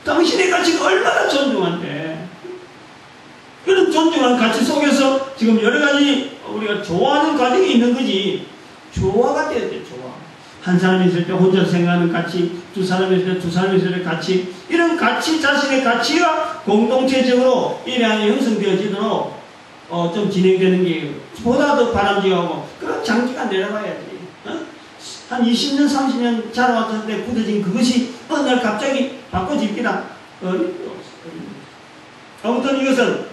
당신의 가치가 얼마나 존중한데, 그런 존중한 가치 속에서 지금 여러 가지 우리가 좋아하는 과정이 있는 거지. 조화가 돼야 돼, 조화. 한 사람이 있을 때 혼자 생각하는 가치, 두 사람이 있을 때 두 사람이 있을 때 가치, 이런 가치, 자신의 가치가 공동체적으로 이래야 형성되어지도록 좀 진행되는 게 보다 더 바람직하고, 그런 장기가 내려가야지. 한 20년, 30년 자라왔는데 굳어진 그것이 어느 날 갑자기 바꿔질기라 어림도 없어. 아무튼 이것은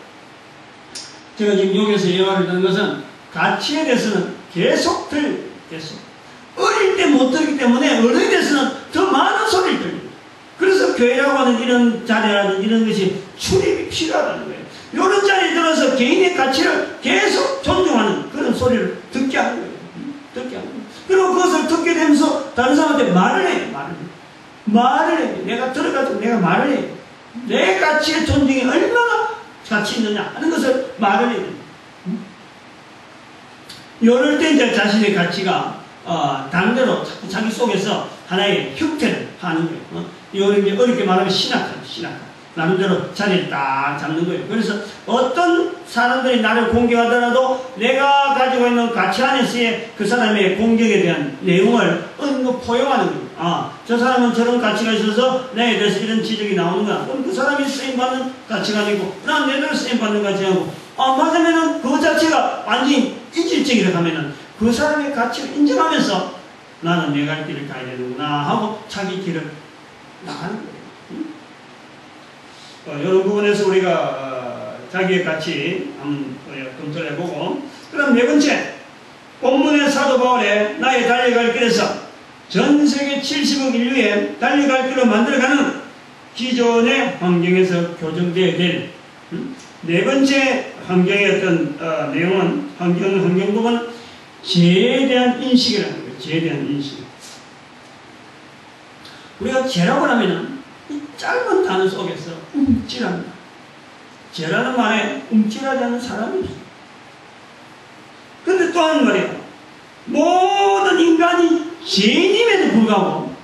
제가 지금 여기서 예화를 드는 것은 가치에 대해서는 계속 어릴 때 못 들기 때문에 어른에 대해서는 더 많은 소리를 들립니다. 그래서 교회라고 하는 이런 자리라는 이런 것이 출입이 필요하다는 거예요. 이런 자리에 들어서 개인의 가치를 계속 존중하는 그런 소리를 듣게 하는 거예요. 그리고 그것을 듣게 되면서 다른 사람한테 말을 해. 내가 들어가지고 내가 말을 해. 내 가치의 존중이 얼마나 가치 있느냐 하는 것을 말을 해야 됩니다. 이럴 때 이제 자신의 가치가 당대로 자기 속에서 하나의 형태를 하는 거예요. 이걸 이제 어렵게 말하면 신학화. 나름대로 자리를 딱 잡는 거예요. 그래서 어떤 사람들이 나를 공격하더라도 내가 가지고 있는 가치 안에서의 그 사람의 공격에 대한 내용을 포용하는 거예요. 저 사람은 저런 가치가 있어서 나에 대해서 이런 지적이 나오는구나. 그럼 그 사람이 쓰임받는 가치가 있고, 난 내대로 쓰임받는 가치하고, 맞으면은 그 자체가 완전히 이질적이라 하면은 그 사람의 가치를 인정하면서 나는 내 갈 길을 가야 되는구나 하고 자기 길을 나가는 거예요. 이런 부분에서 우리가 자기의 가치 한번 검토를 해보고, 그럼 네 번째, 본문의 사도 바울의 나의 달려갈 길에서 전 세계 70억 인류의 달려갈 길로 만들어가는 기존의 환경에서 교정되어야 될 네 번째 환경의 어떤 내용은 환경 부분은 죄에 대한 인식이라는 거예요. 죄에 대한 인식. 우리가 죄라고 하면은 이 짧은 단어 속에서 움찔합니다. 죄라는 말에 움찔하지 않는 사람이 없어요. 그런데 또 한 말이에요. 모든 인간이 죄인임에도 불구하고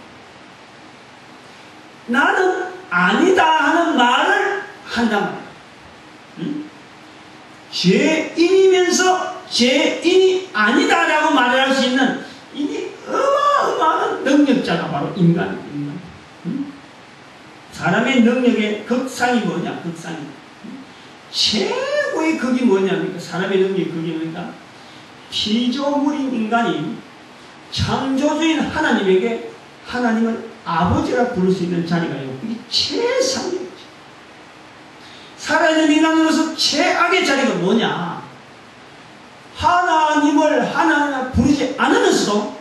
나는 아니다 하는 말을 한단 말이에요. 죄인이면서 죄인이 아니다라고 말을 할 수 있는 이게 어마어마한 능력자가 바로 인간입니다. 사람의 능력의 극상이 뭐냐? 극상이. 최고의 극이 뭐냐니까? 사람의 능력의 극이 뭐니까? 피조물인 인간이 창조주인 하나님에게 하나님을 아버지라 부를 수 있는 자리가요. 이게 최상이죠. 살아있는 인간으로서 최악의 자리가 뭐냐? 하나님을 하나님이라 부르지 않으면서도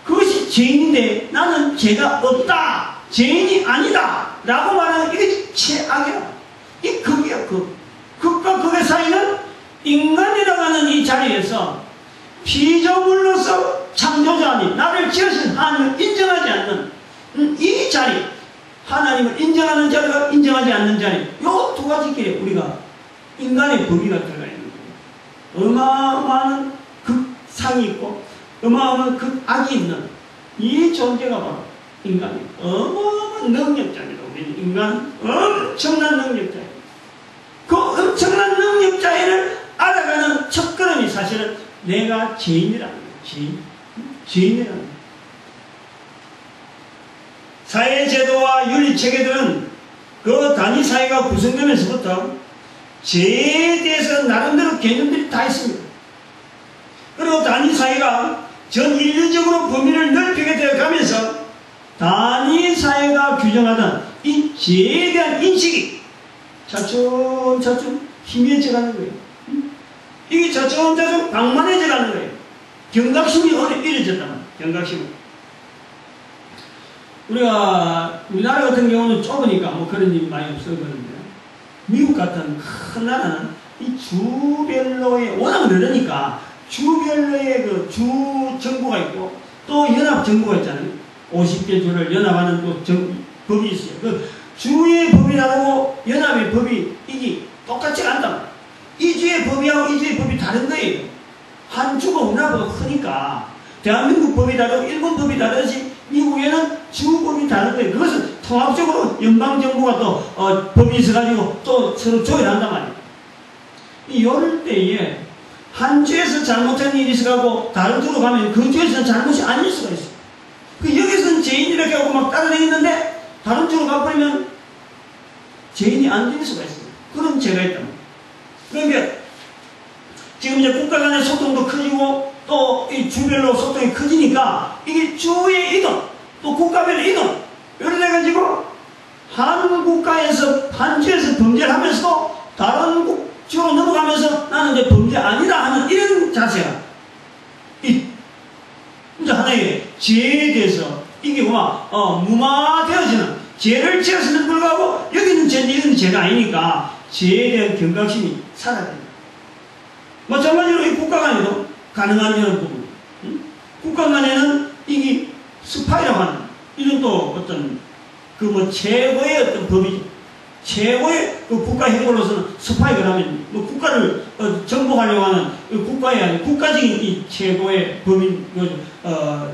그것이 죄인인데 나는 죄가 없다, 죄인이 아니다 라고 말하는 이게 최악이야. 이 극이야, 극. 극과 극의 사이는 인간이라고 하는 이 자리에서 피조물로서 창조자니 나를 지으신 하나님을 인정하지 않는 이 자리, 하나님을 인정하는 자리가 인정하지 않는 자리, 이 두 가지 길에 우리가 인간의 범위가 들어가 있는 거예요. 어마어마한 극상이 있고 어마어마한 극악이 있는 이 존재가 바로 인간이에요. 어마어마한 능력자입니다. 우리는 인간은 엄청난 능력자예요. 그 엄청난 능력자를 알아가는 첫걸음이 사실은 내가 죄인이라는 거예요. 죄인이라는 거예요. 사회제도와 윤리체계들은 그 단위사회가 구성되면서부터 죄에 대해서 나름대로 개념들이 다 있습니다. 그리고 단위사회가 전 인류적으로 범위를 넓히게 되어 가면서 단위사회가 규정하던 이 죄에 대한 인식이 차츰차츰 희미해져 가는 거예요. 이게 차츰차츰 방만해져 가는 거예요. 경각심이 이루어졌단 말이에요. 경각심은. 우리나라 같은 경우는 좁으니까 뭐 그런 일이 많이 없었거든요. 미국 같은 큰 나라는 이 주별로의, 워낙 늘으니까 주별로의 그 주 정부가 있고 또 연합 정부가 있잖아요. 50개 주를 연합하는 또 법이 있어요. 그 주의 법이 다르고 연합의 법이 이게 똑같지 않다. 이 주의 법이하고 이 주의 법이 다른 거예요. 한 주가 우리나라보다 크니까 대한민국 법이 다르고 일본 법이 다르지 미국에는 주 법이 다른 거예요. 그것은 통합적으로 연방정부가 또 법이 있어가지고 또 서로 조율한단 말이에요. 이럴 때에 한 주에서 잘못한 일이 있어가고 다른 주로 가면 그 주에서는 잘못이 아닐 수가 있어요. 여기서는 죄인 이렇게 하고 막 따라다니는데 다른 주로 가버리면 죄인이 안 될 수가 있어요. 그런 죄가 있단 말이에요. 그러니까 지금 이제 국가 간의 소통도 커지고 또 이 주별로 소통이 커지니까 이게 주의 이동 또 국가별의 이동 이래 가지고 한 국가에서 한 주에서 범죄를 하면서도 다른 주로 넘어가면서 나는 이제 범죄 아니다 하는 이런 자세가 이제 하나의 죄에 대해서 이게 무마되어지는 죄를 지었음에도 불구하고 여기는 죄인데 여기는 죄가 아니니까 죄에 대한 경각심이 살아야 됩니다. 마찬가지로 이 국가 간에도 가능한 이런 부분. 국가 간에는 이게 스파이라고 하는 이런 또 어떤 최고의 어떤 법이죠. 최고의 국가 행보로서는 스파이가 하면 국가를 정복하려고 하는 국가의 국가적인 이 최고의 법인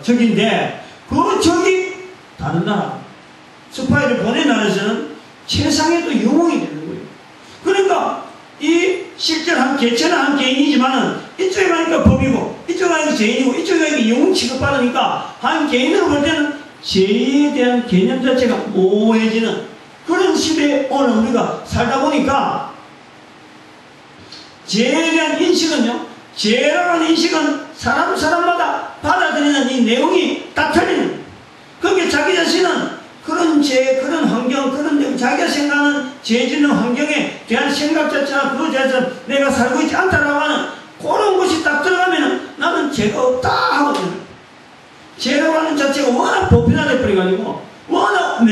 적인데 그 적이 다른 나라 스파이를 보낸 나라에서는 최상의 또 영웅이 되는 거예요. 그러니까 이 실제로 한 개체는 한 개인이지만은 이쪽에 가니까 법이고 이쪽에 가니까 죄인이고 이쪽에 가니까 영웅 취급받으니까 한 개인으로 볼 때는 죄에 대한 개념 자체가 모호해지는 그런 시대에 오늘 우리가 살다 보니까 죄에 대한 인식은요, 죄라고 하는 인식은 사람마다 받아들이는 이 내용이 딱 틀리는 그게 자기 자신은 그런 죄, 그런 환경, 그런 내용, 자기가 생각하는 죄 짓는 환경에 대한 생각 자체나 그거 자체는 내가 살고 있지 않다라고 하는 그런 것이 딱 들어가면 나는 죄가 없다 하거든요. 죄라고 하는 자체가 워낙 보편화돼 버려가지고 워낙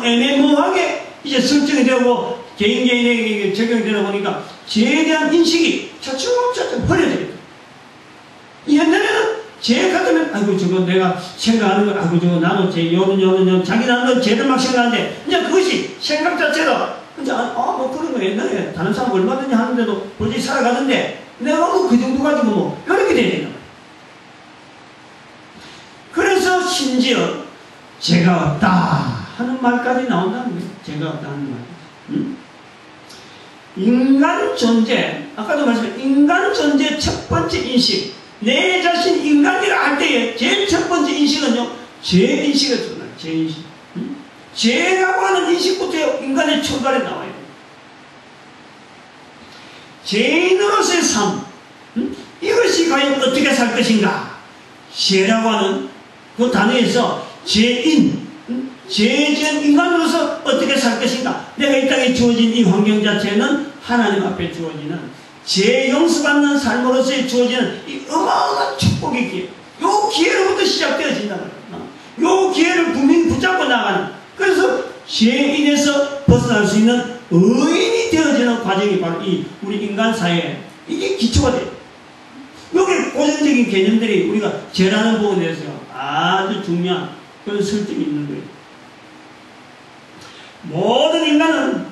애매모호하게 이제 설정이 되고 개인에게 적용이 되다 보니까 죄에 대한 인식이 차츰차츰 버려져요. 옛날에는 죄 같으면 아이고 저거 내가 생각하는 거 아이고 저거 나도 죄 요런 자기 나는 죄를 막 생각하는데 그냥 그것이 생각 자체로 이제 뭐 그런 거 옛날에 다른 사람 얼마든지 하는데도 도저히 살아가는데 내가 그 정도 가지고 이렇게 되잖아. 그래서 심지어 죄가 없다 하는 말까지 나온다는 거예요. 죄가 없다는 말. 인간 존재, 아까도 말씀드린 인간 존재 첫 번째 인식, 내 자신 인간이라 할 때에 제일 첫 번째 인식은요, 죄 인식을 전해요. 죄 인식. 죄라고 하는 인식부터 인간의 출발에 나와요. 죄인으로서의 삶, 이것이 과연 어떻게 살 것인가? 죄라고 하는 그 단어에서 죄인, 죄 지은 인간으로서 어떻게 살 것인가? 내가 이 땅에 주어진 이 환경 자체는 하나님 앞에 주어지는 죄 용서받는 삶으로서의 주어지는 이 어마어마한 축복의 기회. 요 기회로부터 시작되어진단 말이에요. 요 기회를 분명히 붙잡고 나가는. 그래서 죄에 인해서 벗어날 수 있는 의인이 되어지는 과정이 바로 이 우리 인간 사회에 이게 기초가 돼요. 여기 고전적인 개념들이 우리가 죄라는 부분에 대해서 아주 중요한 그런 설득이 있는 거예요. 모든 인간은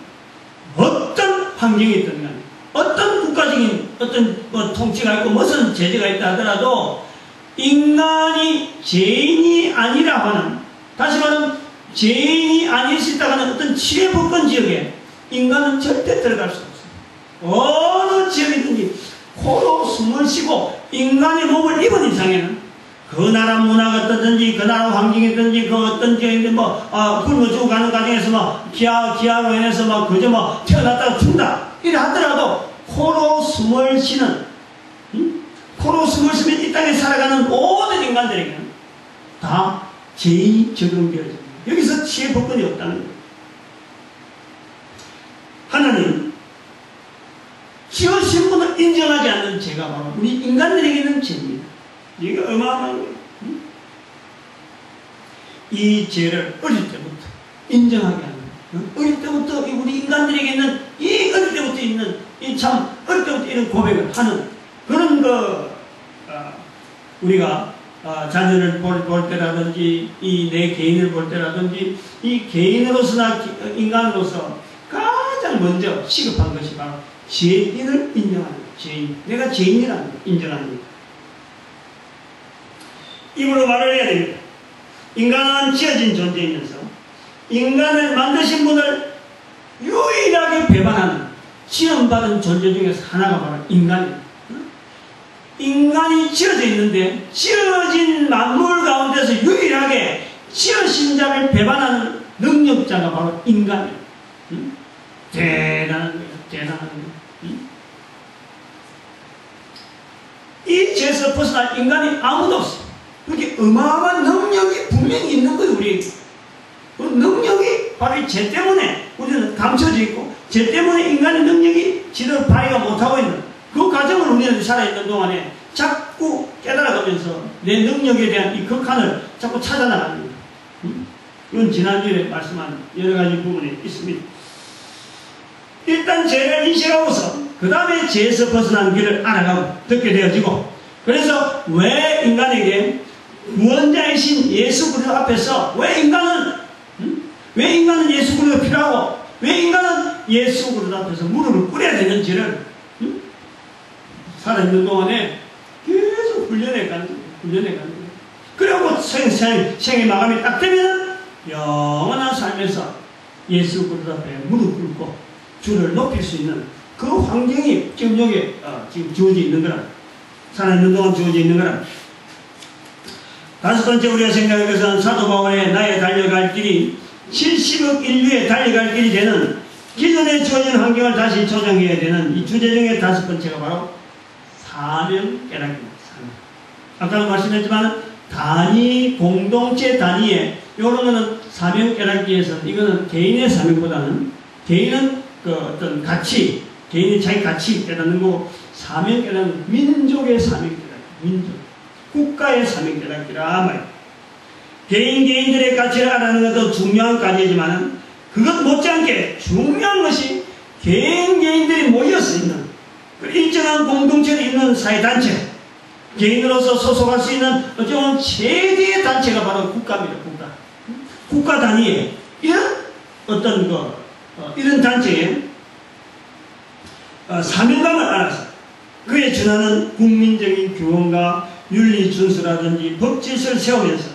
어떤 환경이 있든 간에 어떤 국가적인 어떤 통치가 있고 무슨 제재가 있다 하더라도 인간이 죄인이 아니라 하는, 다시 말하면 죄인이 아닐 수 있다고 하는 어떤 치외법권 지역에 인간은 절대 들어갈 수 없어요. 어느 지역이든지 코로 숨을 쉬고 인간의 몸을 입은 이상에는 그 나라 문화가 어떻든지 그 나라 환경이든지 그 어떤 지역인데 굶어 죽어 가는 과정에서 기아로 인해서 그저 태어났다가 죽는다 이래 하더라도 코로 숨을 쉬는 코로 숨을 쉬면 이 땅에 살아가는 모든 인간들에게는 다 죄인이 적용되어집니다. 여기서 치외법권이 없다는 거예요. 하나님 지으신 분을 인정하지 않는 죄가 바로 우리 인간들에게는 죄입니다. 이게 어마어마한 거예요. 이 죄를 어릴 때부터 인정하게 하는, 어릴 때부터 우리 인간들에게는 이 어릴 때부터 있는 이 참 어릴 때부터 이런 고백을 하는 그런 우리가 자녀를 볼 때라든지 이 내 개인을 볼 때라든지 이 개인으로서나 인간으로서 가장 먼저 시급한 것이 바로 죄인을 인정하는 것. 죄인. 내가 죄인이라는 걸 인정하는 것. 입으로 말을 해야 됩니다. 인간은 지어진 존재이면서 인간을 만드신 분을 유일하게 배반하는 지원받은 존재 중에서 하나가 바로 인간입니다. 인간이 지어져 있는데 지어진 만물 가운데서 유일하게 지어신 자를 배반하는 능력자가 바로 인간이에요. 대단한 거예요. 대단한 거예요. 이 죄에서 벗어날 인간이 아무도 없어요. 그렇게 어마어마한 능력이 분명히 있는 거예요. 우리에게. 그 능력이 바로 이 죄 때문에 우리는 감춰져 있고 죄 때문에 인간의 능력이 제대로 발휘가 못하고 있는 그 과정을 우리는 살아있는 동안에 자꾸 깨달아가면서 내 능력에 대한 이 극한을 자꾸 찾아나가는 거예요. 이건 지난주에 말씀한 여러 가지 부분이 있습니다. 일단 죄를 인식하고서 그 다음에 죄에서 벗어난 길을 알아가고 듣게 되어지고 그래서 왜 인간에게 구원자이신 예수 그리스도 앞에서 왜 인간은 예수 그리스도가 필요하고 왜 인간은 예수 그리스도 앞에서 무릎을 꿇어야 되는지를 살아있는 동안에 계속 훈련해 가는 거예요. 그리고 생의 마감이 딱 되면 영원한 삶에서 예수 그리스도 앞에 무릎 꿇고 주를 높일 수 있는 그 환경이 지금 여기에 지금 주어져 있는 거라. 살아있는 동안 주어져 있는 거라. 다섯 번째 우리가 생각할 것은 사도 바울의 나의 달려갈 길이 70억 인류의 달려갈 길이 되는 기존에 주어진 환경을 다시 조정해야 되는 이 주제 중에 다섯 번째가 바로 사명 깨닫기입니다. 아까도 말씀했지만 단위, 공동체 단위에 이런 거는 사명 깨닫기에서는 이거는 개인의 사명보다는 개인은 그 어떤 가치, 개인의 자기 가치 깨닫는 거고 사명 깨닫는 민족의 사명 깨닫기, 민족, 국가의 사명 깨닫기라 말이에요. 개인들의 가치를 알아내는 것도 중요한 과제지만 그것 못지않게 중요한 것이 개인들이 모여서 있는 일정한 공동체를 있는 사회단체, 개인으로서 소속할 수 있는 어쩌면 최대의 단체가 바로 국가입니다. 국가 단위에 이런 어떤 이런 단체에 사명감을 알아서 그에 준하는 국민적인 규범과 윤리 준수라든지 법 질서를 세우면서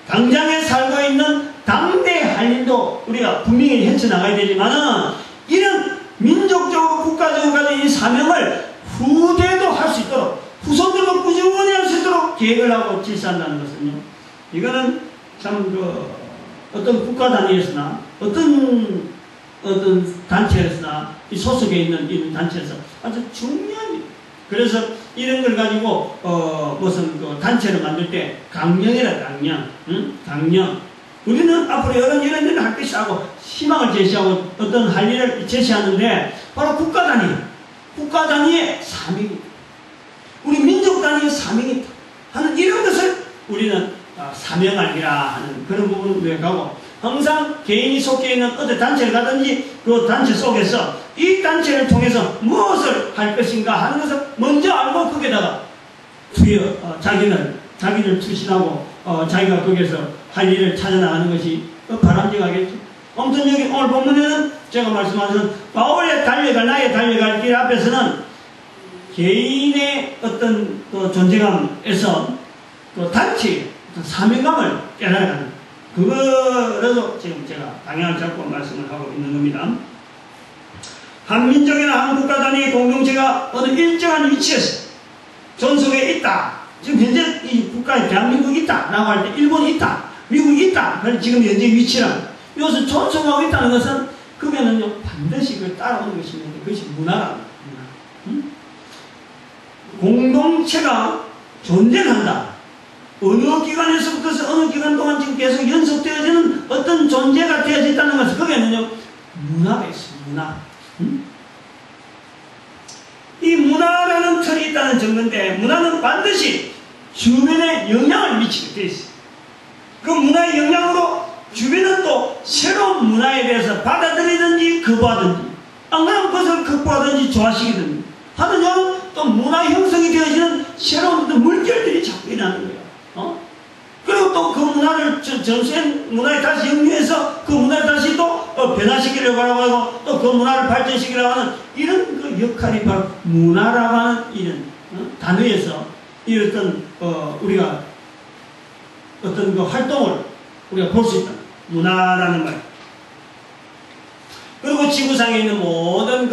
당장에 살고 있는 당대의 할 일도 우리가 분명히 헤쳐나가야 되지만 이런 민족적으로 국가적으로 가진 이 사명을 후대도 할 수 있도록 후손들도 꾸준히 할 수 있도록 계획을 하고 질서한다는 것은요. 이거는 참 어떤 국가 단위에서나 어떤 단체에서나 이 소속에 있는 이 단체에서 아주 중요한 일. 그래서 이런 걸 가지고 무슨 단체를 만들 때 강령이라 강령. 우리는 앞으로 이런 일을 할 것이 하고 희망을 제시하고 어떤 할 일을 제시하는데 바로 국가 단위의 사명이다. 우리 민족 단위의 사명이다 하는 이런 것을 우리는 사명하기라 하는 그런 부분을 우리가 가고 항상 개인이 속해 있는 어떤 단체를 가든지 그 단체 속에서 이 단체를 통해서 무엇을 할 것인가 하는 것을 먼저 알고 거기에다가 자기를 투신하고 자기가 거기에서 할 일을 찾아나가는 것이 바람직하겠죠. 아무튼 여기 오늘 본문에는 제가 말씀하신 바울의 나의 달려갈 길 앞에서는 개인의 어떤 존재감에서 단체의 사명감을 깨달아가는 그거라도 지금 제가 방향을 잡고 말씀을 하고 있는 겁니다. 한 민족이나 한 국가 단위의 공동체가 어느 일정한 위치에서 존속에 있다. 지금 현재 이 국가에 대한민국이 있다 라고 할 때 일본이 있다, 미국이 있다. 그래서 지금 현재 위치란 이것을 존속하고 있다는 것은 그러면은요 반드시 그걸 따라오는 것입니다. 그것이 문화랍니다. 공동체가 존재한다. 어느 기관에서부터 어느 기간 동안 지금 계속 연속되어지는 어떤 존재가 되어져 있다는 것은 거기에는요 문화가 있습니다. 문화. 이 문화라는 틀이 있다는 증거인데 문화는 반드시 주변에 영향을 미치게 되어 있어요. 그 문화의 영향으로 주변은 또 새로운 문화에 대해서 받아들이든지 거부하든지 안 그러면 그것을 극복하든지 좋아하시거든요. 하든지 또 문화 형성이 되어지는 새로운 물결들이 자꾸 일어나는 거예요. 그리고 또 그 문화를 전수한 문화에 다시 역류해서 그 문화를 다시 또 변화시키려고 하고 또 그 문화를 발전시키려고 하는 이런 그 역할이 바로 문화라고 하는 이런 단어에서 이런 우리가 어떤 그 활동을 우리가 볼 수 있다. 문화라는 말. 그리고 지구상에 있는 모든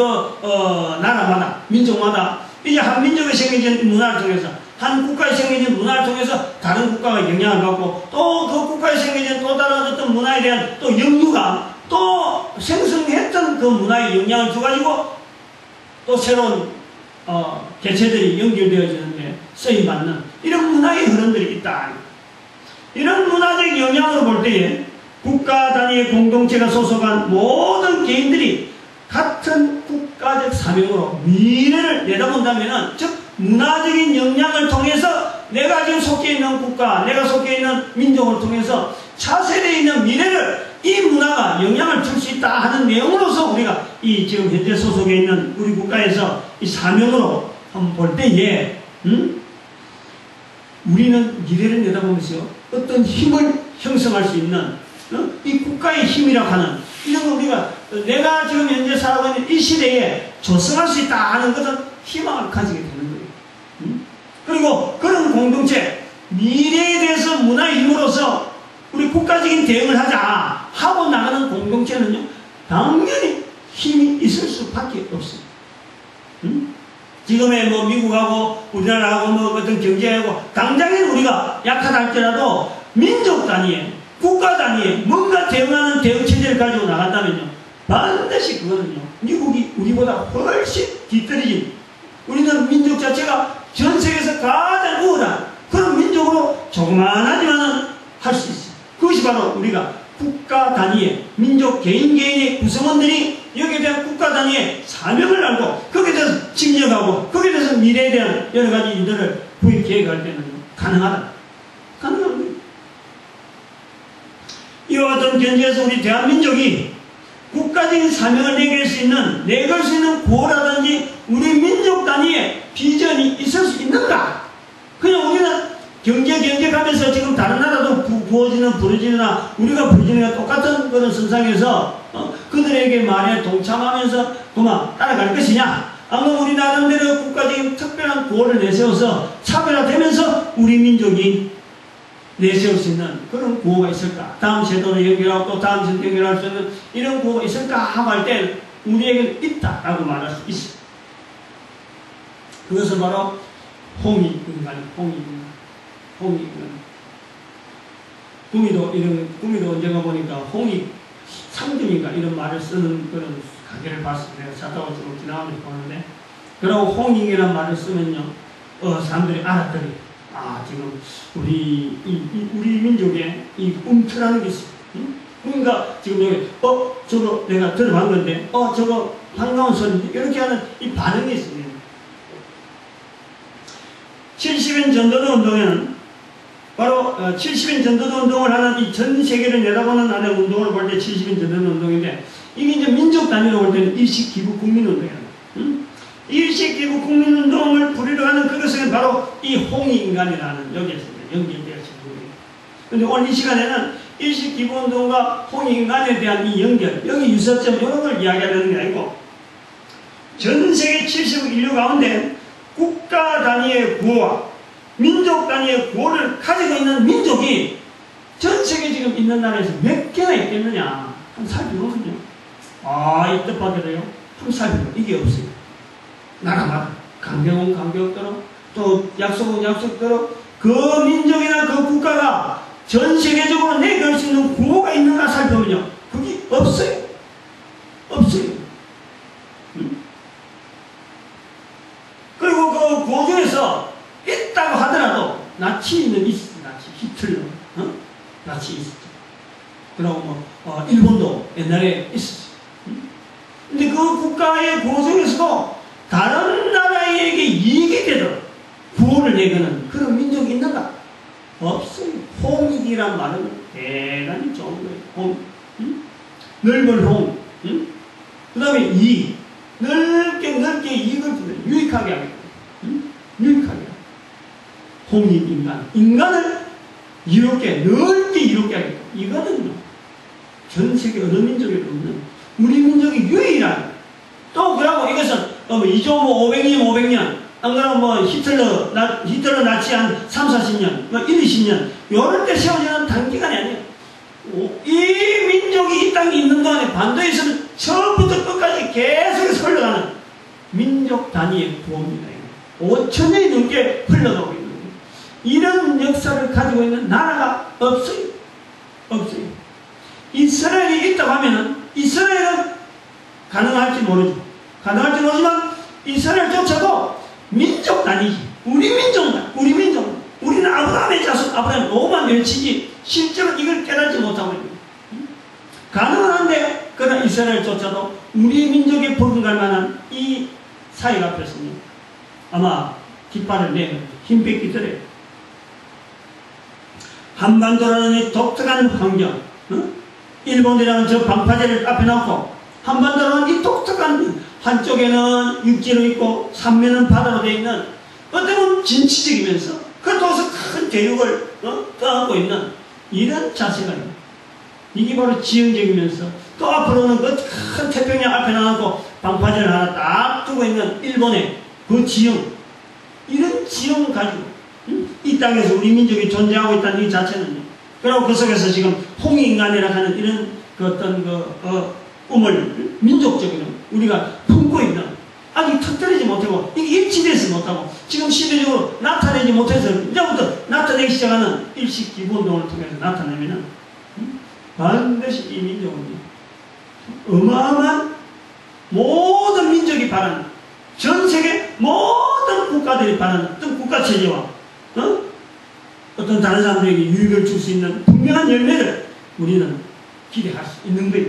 나라마다, 민족마다 이제 한 민족의 생겨진 문화를 통해서, 한 국가의 생겨진 문화를 통해서 다른 국가가 영향을 받고 또 그 국가에 생겨진 또 다른 어떤 문화에 대한 또 역류가 또 생성했던 그 문화에 영향을 줘가지고 또 새로운 개체들이 연결되어지는데 쓰임받는 이런 문화의 흐름들이 있다. 이런 문화적 영향으로 볼 때에 국가 단위의 공동체가 소속한 모든 개인들이 같은 국가적 사명으로 미래를 내다본다면, 즉 문화적인 영향을 통해서 내가 지금 속해 있는 국가, 내가 속해 있는 민족을 통해서 차세대에 있는 미래를 이 문화가 영향을 줄 수 있다 하는 내용으로서 우리가 이 지금 현재 소속해 있는 우리 국가에서 이 사명으로 한번 볼 때에 우리는 미래를 내다보면서 어떤 힘을 형성할 수 있는 이 국가의 힘이라고 하는 이런 거 우리가 내가 지금 현재 살아가고 있는 이 시대에 조성할 수 있다 하는 것은 희망을 가지게 되는 거예요. 그리고 그런 공동체, 미래에 대해서 문화의 힘으로서 우리 국가적인 대응을 하자 하고 나가는 공동체는요, 당연히 힘이 있을 수밖에 없어요. 지금의 뭐 미국하고 우리나라하고 뭐 어떤 경제하고 당장에 우리가 약하다 할지라도 민족 단위에, 국가 단위에 뭔가 대응하는 대응 체제를 가지고 나간다면요, 반드시 그거는요, 미국이 우리보다 훨씬 뒤떨어진, 우리는 민족 자체가 전 세계에서 가장 우월한 그런 민족으로 조그만하지만은 할 수 있어요. 그것이 바로 우리가 국가 단위의 민족 개인의 구성원들이 여기에 대한 국가 단위의 사명을 알고 거기에 대해서 집념하고 거기에 대해서 미래에 대한 여러 가지 일들을 구입 계획할 때는 가능하다. 가능한 거예요. 이와 같은 견지에서 우리 대한민족이 국가적인 사명을 내걸 수 있는 구호라든지 우리 민족 단위의 비전이 있을 수 있는가? 그냥 우리는 경제 가면서 지금 다른 나라도 부르짖으나 우리가 부르짖는 똑같은 그런 선상에서 그들에게 말에 동참하면서 그만 따라갈 것이냐? 아마 우리 나름대로 국가적인 특별한 구호를 내세워서 차별화되면서 우리 민족이 내세울 수 있는 그런 구호가 있을까? 다음 세대로 연결하고 또 다음 세대 연결할 수 있는 이런 구호가 있을까? 하고 할 때 우리에게는 있다라고 말할 수 있어. 그것은 바로 홍익인간. 구미도 언젠가 보니까 홍익 상점인가 이런 말을 쓰는 그런 가게를 봤습니다. 내가 차 타고 쭉 지나가면서 보는데, 그러고 홍익이라는 말을 쓰면요, 사람들이 알았더니, 지금 우리 민족에 이 움트라는 게 있어요. 그러니까 지금 여기 저거 내가 들어봤는데 저거 반가운 소리인데 이렇게 하는 이 반응이 있습니다. 70인 전도도 운동에는 바로 70인 전도도 운동을 하는 이 전 세계를 내다보는 하는 운동을 볼 때 70인 전도도 운동인데, 이게 이제 민족 단위로 볼 때는 일식기부 국민운동이에요. 일식기부 국민운동을 부리러 하는 그것은 바로 이 홍익인간이라는 여기에서 연결되어 있는 거예요. 그런데 오늘 이 시간에는 일식기부운동과 홍익인간에 대한 이 연결, 여기 유사점 이런 걸 이야기하려는 게 아니고, 전 세계 70억 인류 가운데 국가 단위의 구호와 민족 단위의 구호를 가지고 있는 민족이 전 세계 지금 있는 나라에서 몇 개나 있겠느냐 한번 살펴보면요, 이 뜻밖에도요, 한번 살펴보면 이게 없어요. 나라마다 강경은 강경대로 또 약속은 약속대로 그 민족이나 그 국가가 전 세계적으로 내걸 수 있는 구호가 있는가 살펴보면요, 그게 없어요. 그리고 그 구호 중에서 있다고 하더라도 나치는 있어. 히틀러, 나치 있었죠. 그리고 일본도 옛날에 있었죠. 근데 그 국가의 구호 중에서도 다른 나라에게 이익이 되도록 구호를 내거는 그런 민족이 있는가? 없어요. 홍익이란 말은 대단히 좋은 거예요. 넓은 홍. 그 다음에 이익. 넓게 이익을 주는, 유익하게 하겠다. 유익하게. 홍익인간. 인간을 이롭게, 넓게 이롭게 하겠다. 이거는요, 전 세계 어느 민족에도 없는 우리 민족이 유일한, 또 그러고 이것은 2조 500년, 안 그러면 히틀러 나치 한 3, 40년, 1, 20년, 요럴 때 세워지는 단기간이 아니에요. 이 민족이 이 땅에 있는 동안에 반도에서는 처음부터 끝까지 계속해서 흘러가는 민족 단위의 구호입니다. 5천년이 넘게 흘러가고 있는 거예요. 이런 역사를 가지고 있는 나라가 없어요. 없어요. 이스라엘이 있다고 하면은, 이스라엘은 가능할지 모르죠. 가능할지 모르지만, 이스라엘조차도 민족 단위지. 우리 민족만, 우리는 아브라함의 자손, 아브라함 로만 멸치지, 실제로 이걸 깨닫지 못하고 있는 거예요. 가능은 한데, 그러나 이스라엘조차도 우리 민족에 버금갈 만한 이 사역 앞에서는 아마 깃발을 내면 힘 뺏기더래요. 한반도라는 이 독특한 환경, 일본이라는 저 방파제를 앞에 놓고, 한반도라는 이 독특한, 한쪽에는 육지로 있고, 삼면은 바다로 되어 있는, 어떻게 보면 진취적이면서, 그렇다고 큰 대륙을 떠안고 있는 이런 자세가 있는, 이게 바로 지형적이면서, 또 앞으로는 그 큰 태평양 앞에 나가고 방파제를 하나 딱 두고 있는 일본의 그 지형, 이런 지형을 가지고 이 땅에서 우리 민족이 존재하고 있다는 이 자체는요. 그리고 그 속에서 지금 홍익인간이라 하는 이런 그 어떤 꿈을 민족적으로 우리가 품고 있는, 아직 터뜨리지 못하고 이게 일치되지 못하고 지금 시대적으로 나타내지 못해서 이제부터 나타내기 시작하는 일식 기부운동을 통해서 나타내면은 반드시 이 민족은 어마어마한 모든 민족이 바라는, 전 세계 모든 국가들이 바라는 어떤 국가체제와 어떤 다른 사람들에게 유익을 줄 수 있는 분명한 열매를 우리는 기대할 수 있는 거예요.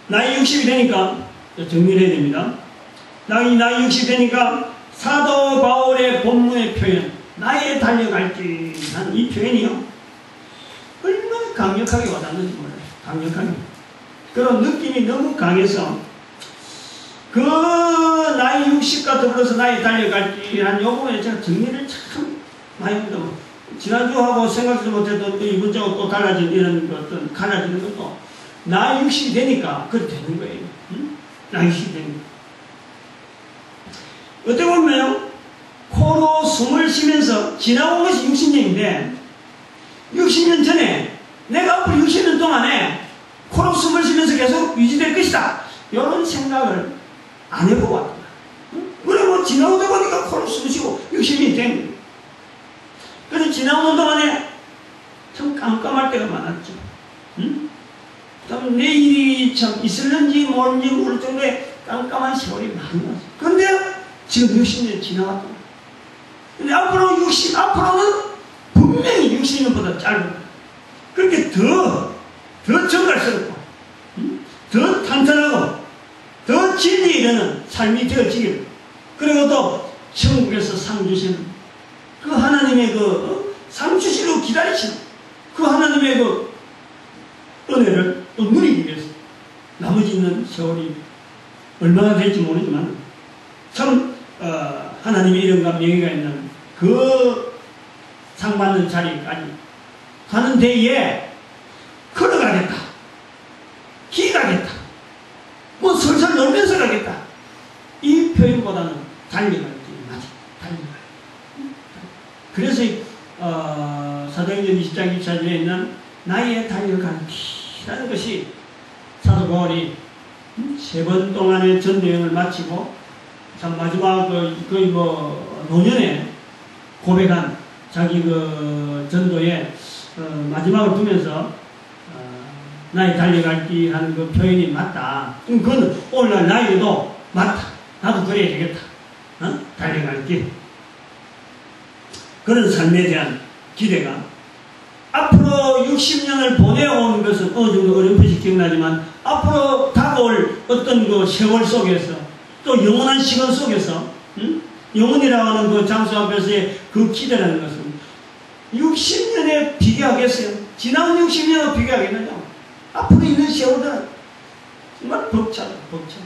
나이 60이 되니까 정리를 해야 됩니다. 나이 60이 되니까 사도 바울의 본문의 표현, 나에 달려갈지 하는 이 표현이요, 얼마나 강력하게 와닿는지 몰라요. 강력하게. 그런 느낌이 너무 강해서 그 나이 60과 더불어서 나에 달려갈지 한 요 부분에 제가 정리를 참 많이 합니다. 지난주하고 생각지도 못했던 이번 주하고 또 달라진 이런 어떤 갈라지는 것도 나이 60이 되니까 그렇게 되는 거예요. 나이 60이 되니까. 어떻게 보면 코로 숨을 쉬면서 지나온 것이 60년인데 60년 전에 내가 앞으로 60년 동안에 코로 숨을 쉬면서 계속 유지될 것이다, 이런 생각을 안 해보고 왔다. 그래 뭐 지나오다 보니까 코로 숨을 쉬고 60년이 된 거예요. 그래서 지나오는 동안에 참 깜깜할 때가 많았죠. 참 내일이 참 있을는지 모르는지 모를 정도의 깜깜한 세월이 많이 왔어요. 그런데 지금 60년 지나왔다. 근데 앞으로는 분명히 60년보다 짧은 거예요. 그렇게 더 정갈스럽고, 더 탄탄하고, 더 진리에 이르는 삶이 되어지기를, 그리고 또 천국에서 상 주시는 그 하나님의 상 주시려고 기다리시는 그 하나님의 은혜를 또 누리기 위해서 나머지 있는 세월이 얼마나 될지 모르지만 참 하나님의 이름과 명예가 있는 그 상 받는 자리까지 가는 데에 걸어가겠다, 기가겠다, 뭐 설설 놀면서 가겠다, 이 표현보다는 달려갈지 맞아, 달려갈. 그래서 사도행전 20장 24절에 있는 나의 달려갈기라는 것이 사도 바울이 3번 동안의 전도여행을 마치고 참 마지막 거의 노년에 고백한 자기 전도의 마지막을 두면서 나의 달려갈기 하는 그 표현이 맞다. 그건 오늘날 나에게도 맞다. 나도 그래야 되겠다. 달려갈기. 그런 삶에 대한 기대가 앞으로 60년을 보내온 것은 어느 정도 어렴풋이 기억나지만 앞으로 다가올 어떤 그 세월 속에서 또 영원한 시간 속에서 영원이라고 하는 그 장소 앞에서의 그 기대라는 것은 60년에 비교하겠어요? 지난 60년과 비교하겠느냐? 앞으로 있는 세월들은 정말 벅차다, 벅차.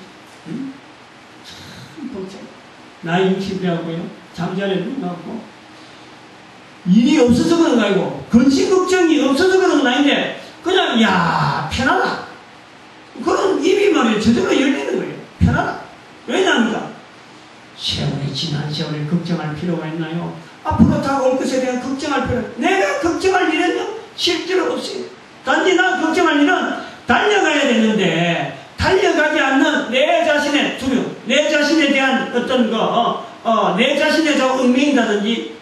참 벅차. 나이 60이라고요. 잠자리에 눈 감고 일이 없어서 그런 거 아니고 근심 걱정이 없어서 그런 건 아닌데 그냥 야 편하다 그런 입이 말이에요 저절로 열리는 거예요. 편하다. 왜냐합니까? 세월이 지난 세월에 걱정할 필요가 있나요? 앞으로 다가올 것에 대한 걱정할 필요 내가 걱정할 일은 실제로 없어요. 단지 나 걱정할 일은 달려가야 되는데 달려가지 않는 내 자신의 두려움 내 자신에 대한 어떤 내 자신의 얽매인다든지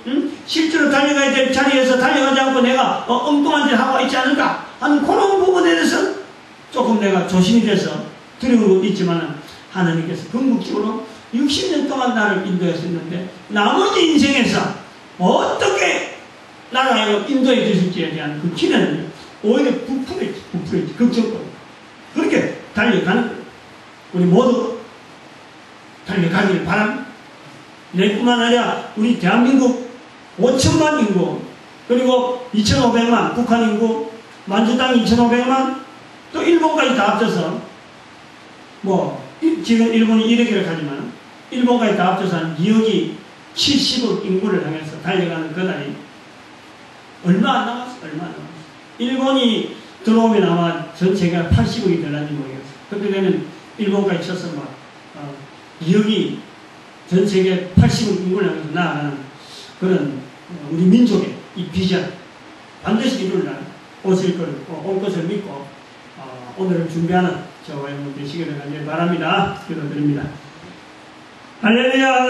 실제로 달려가야 될 자리에서 달려가지 않고 내가 엉뚱한 짓을 하고 있지 않을까 하는 그런 부분에 대해서 조금 내가 조심이 돼서 두려움도 있지만 하나님께서 궁극적으로 60년 동안 나를 인도했었는데 나머지 인생에서 어떻게 나를 인도해 주실지에 대한 그 기대는 오히려 부풀어있지 걱정거리 그렇게 달려가는 거예요. 우리 모두 달려가기를 바랍니다. 내뿐만 아니라 우리 대한민국 5천만 인구 그리고 2,500만 북한 인구 만주당 2,500만 또 일본까지 다 합쳐서 지금 일본이 1억이라고 하지만 일본까지 다 합쳐서 한 2억이 70억 인구를 향해서 달려가는 그날이 얼마 안 남았어. 일본이 들어오면 아마 전 세계가 80억이 되는지 모르겠어. 그렇게 되면 일본까지 쳐서 2억이 전 세계 80억 인구를 향해서 나아가는 그런 우리 민족의 이 비전 반드시 이룰 날 올 것을 믿고 오늘을 준비하는 저와 여러분 되시기를 간절히 바랍니다. 기도드립니다. 할렐루야.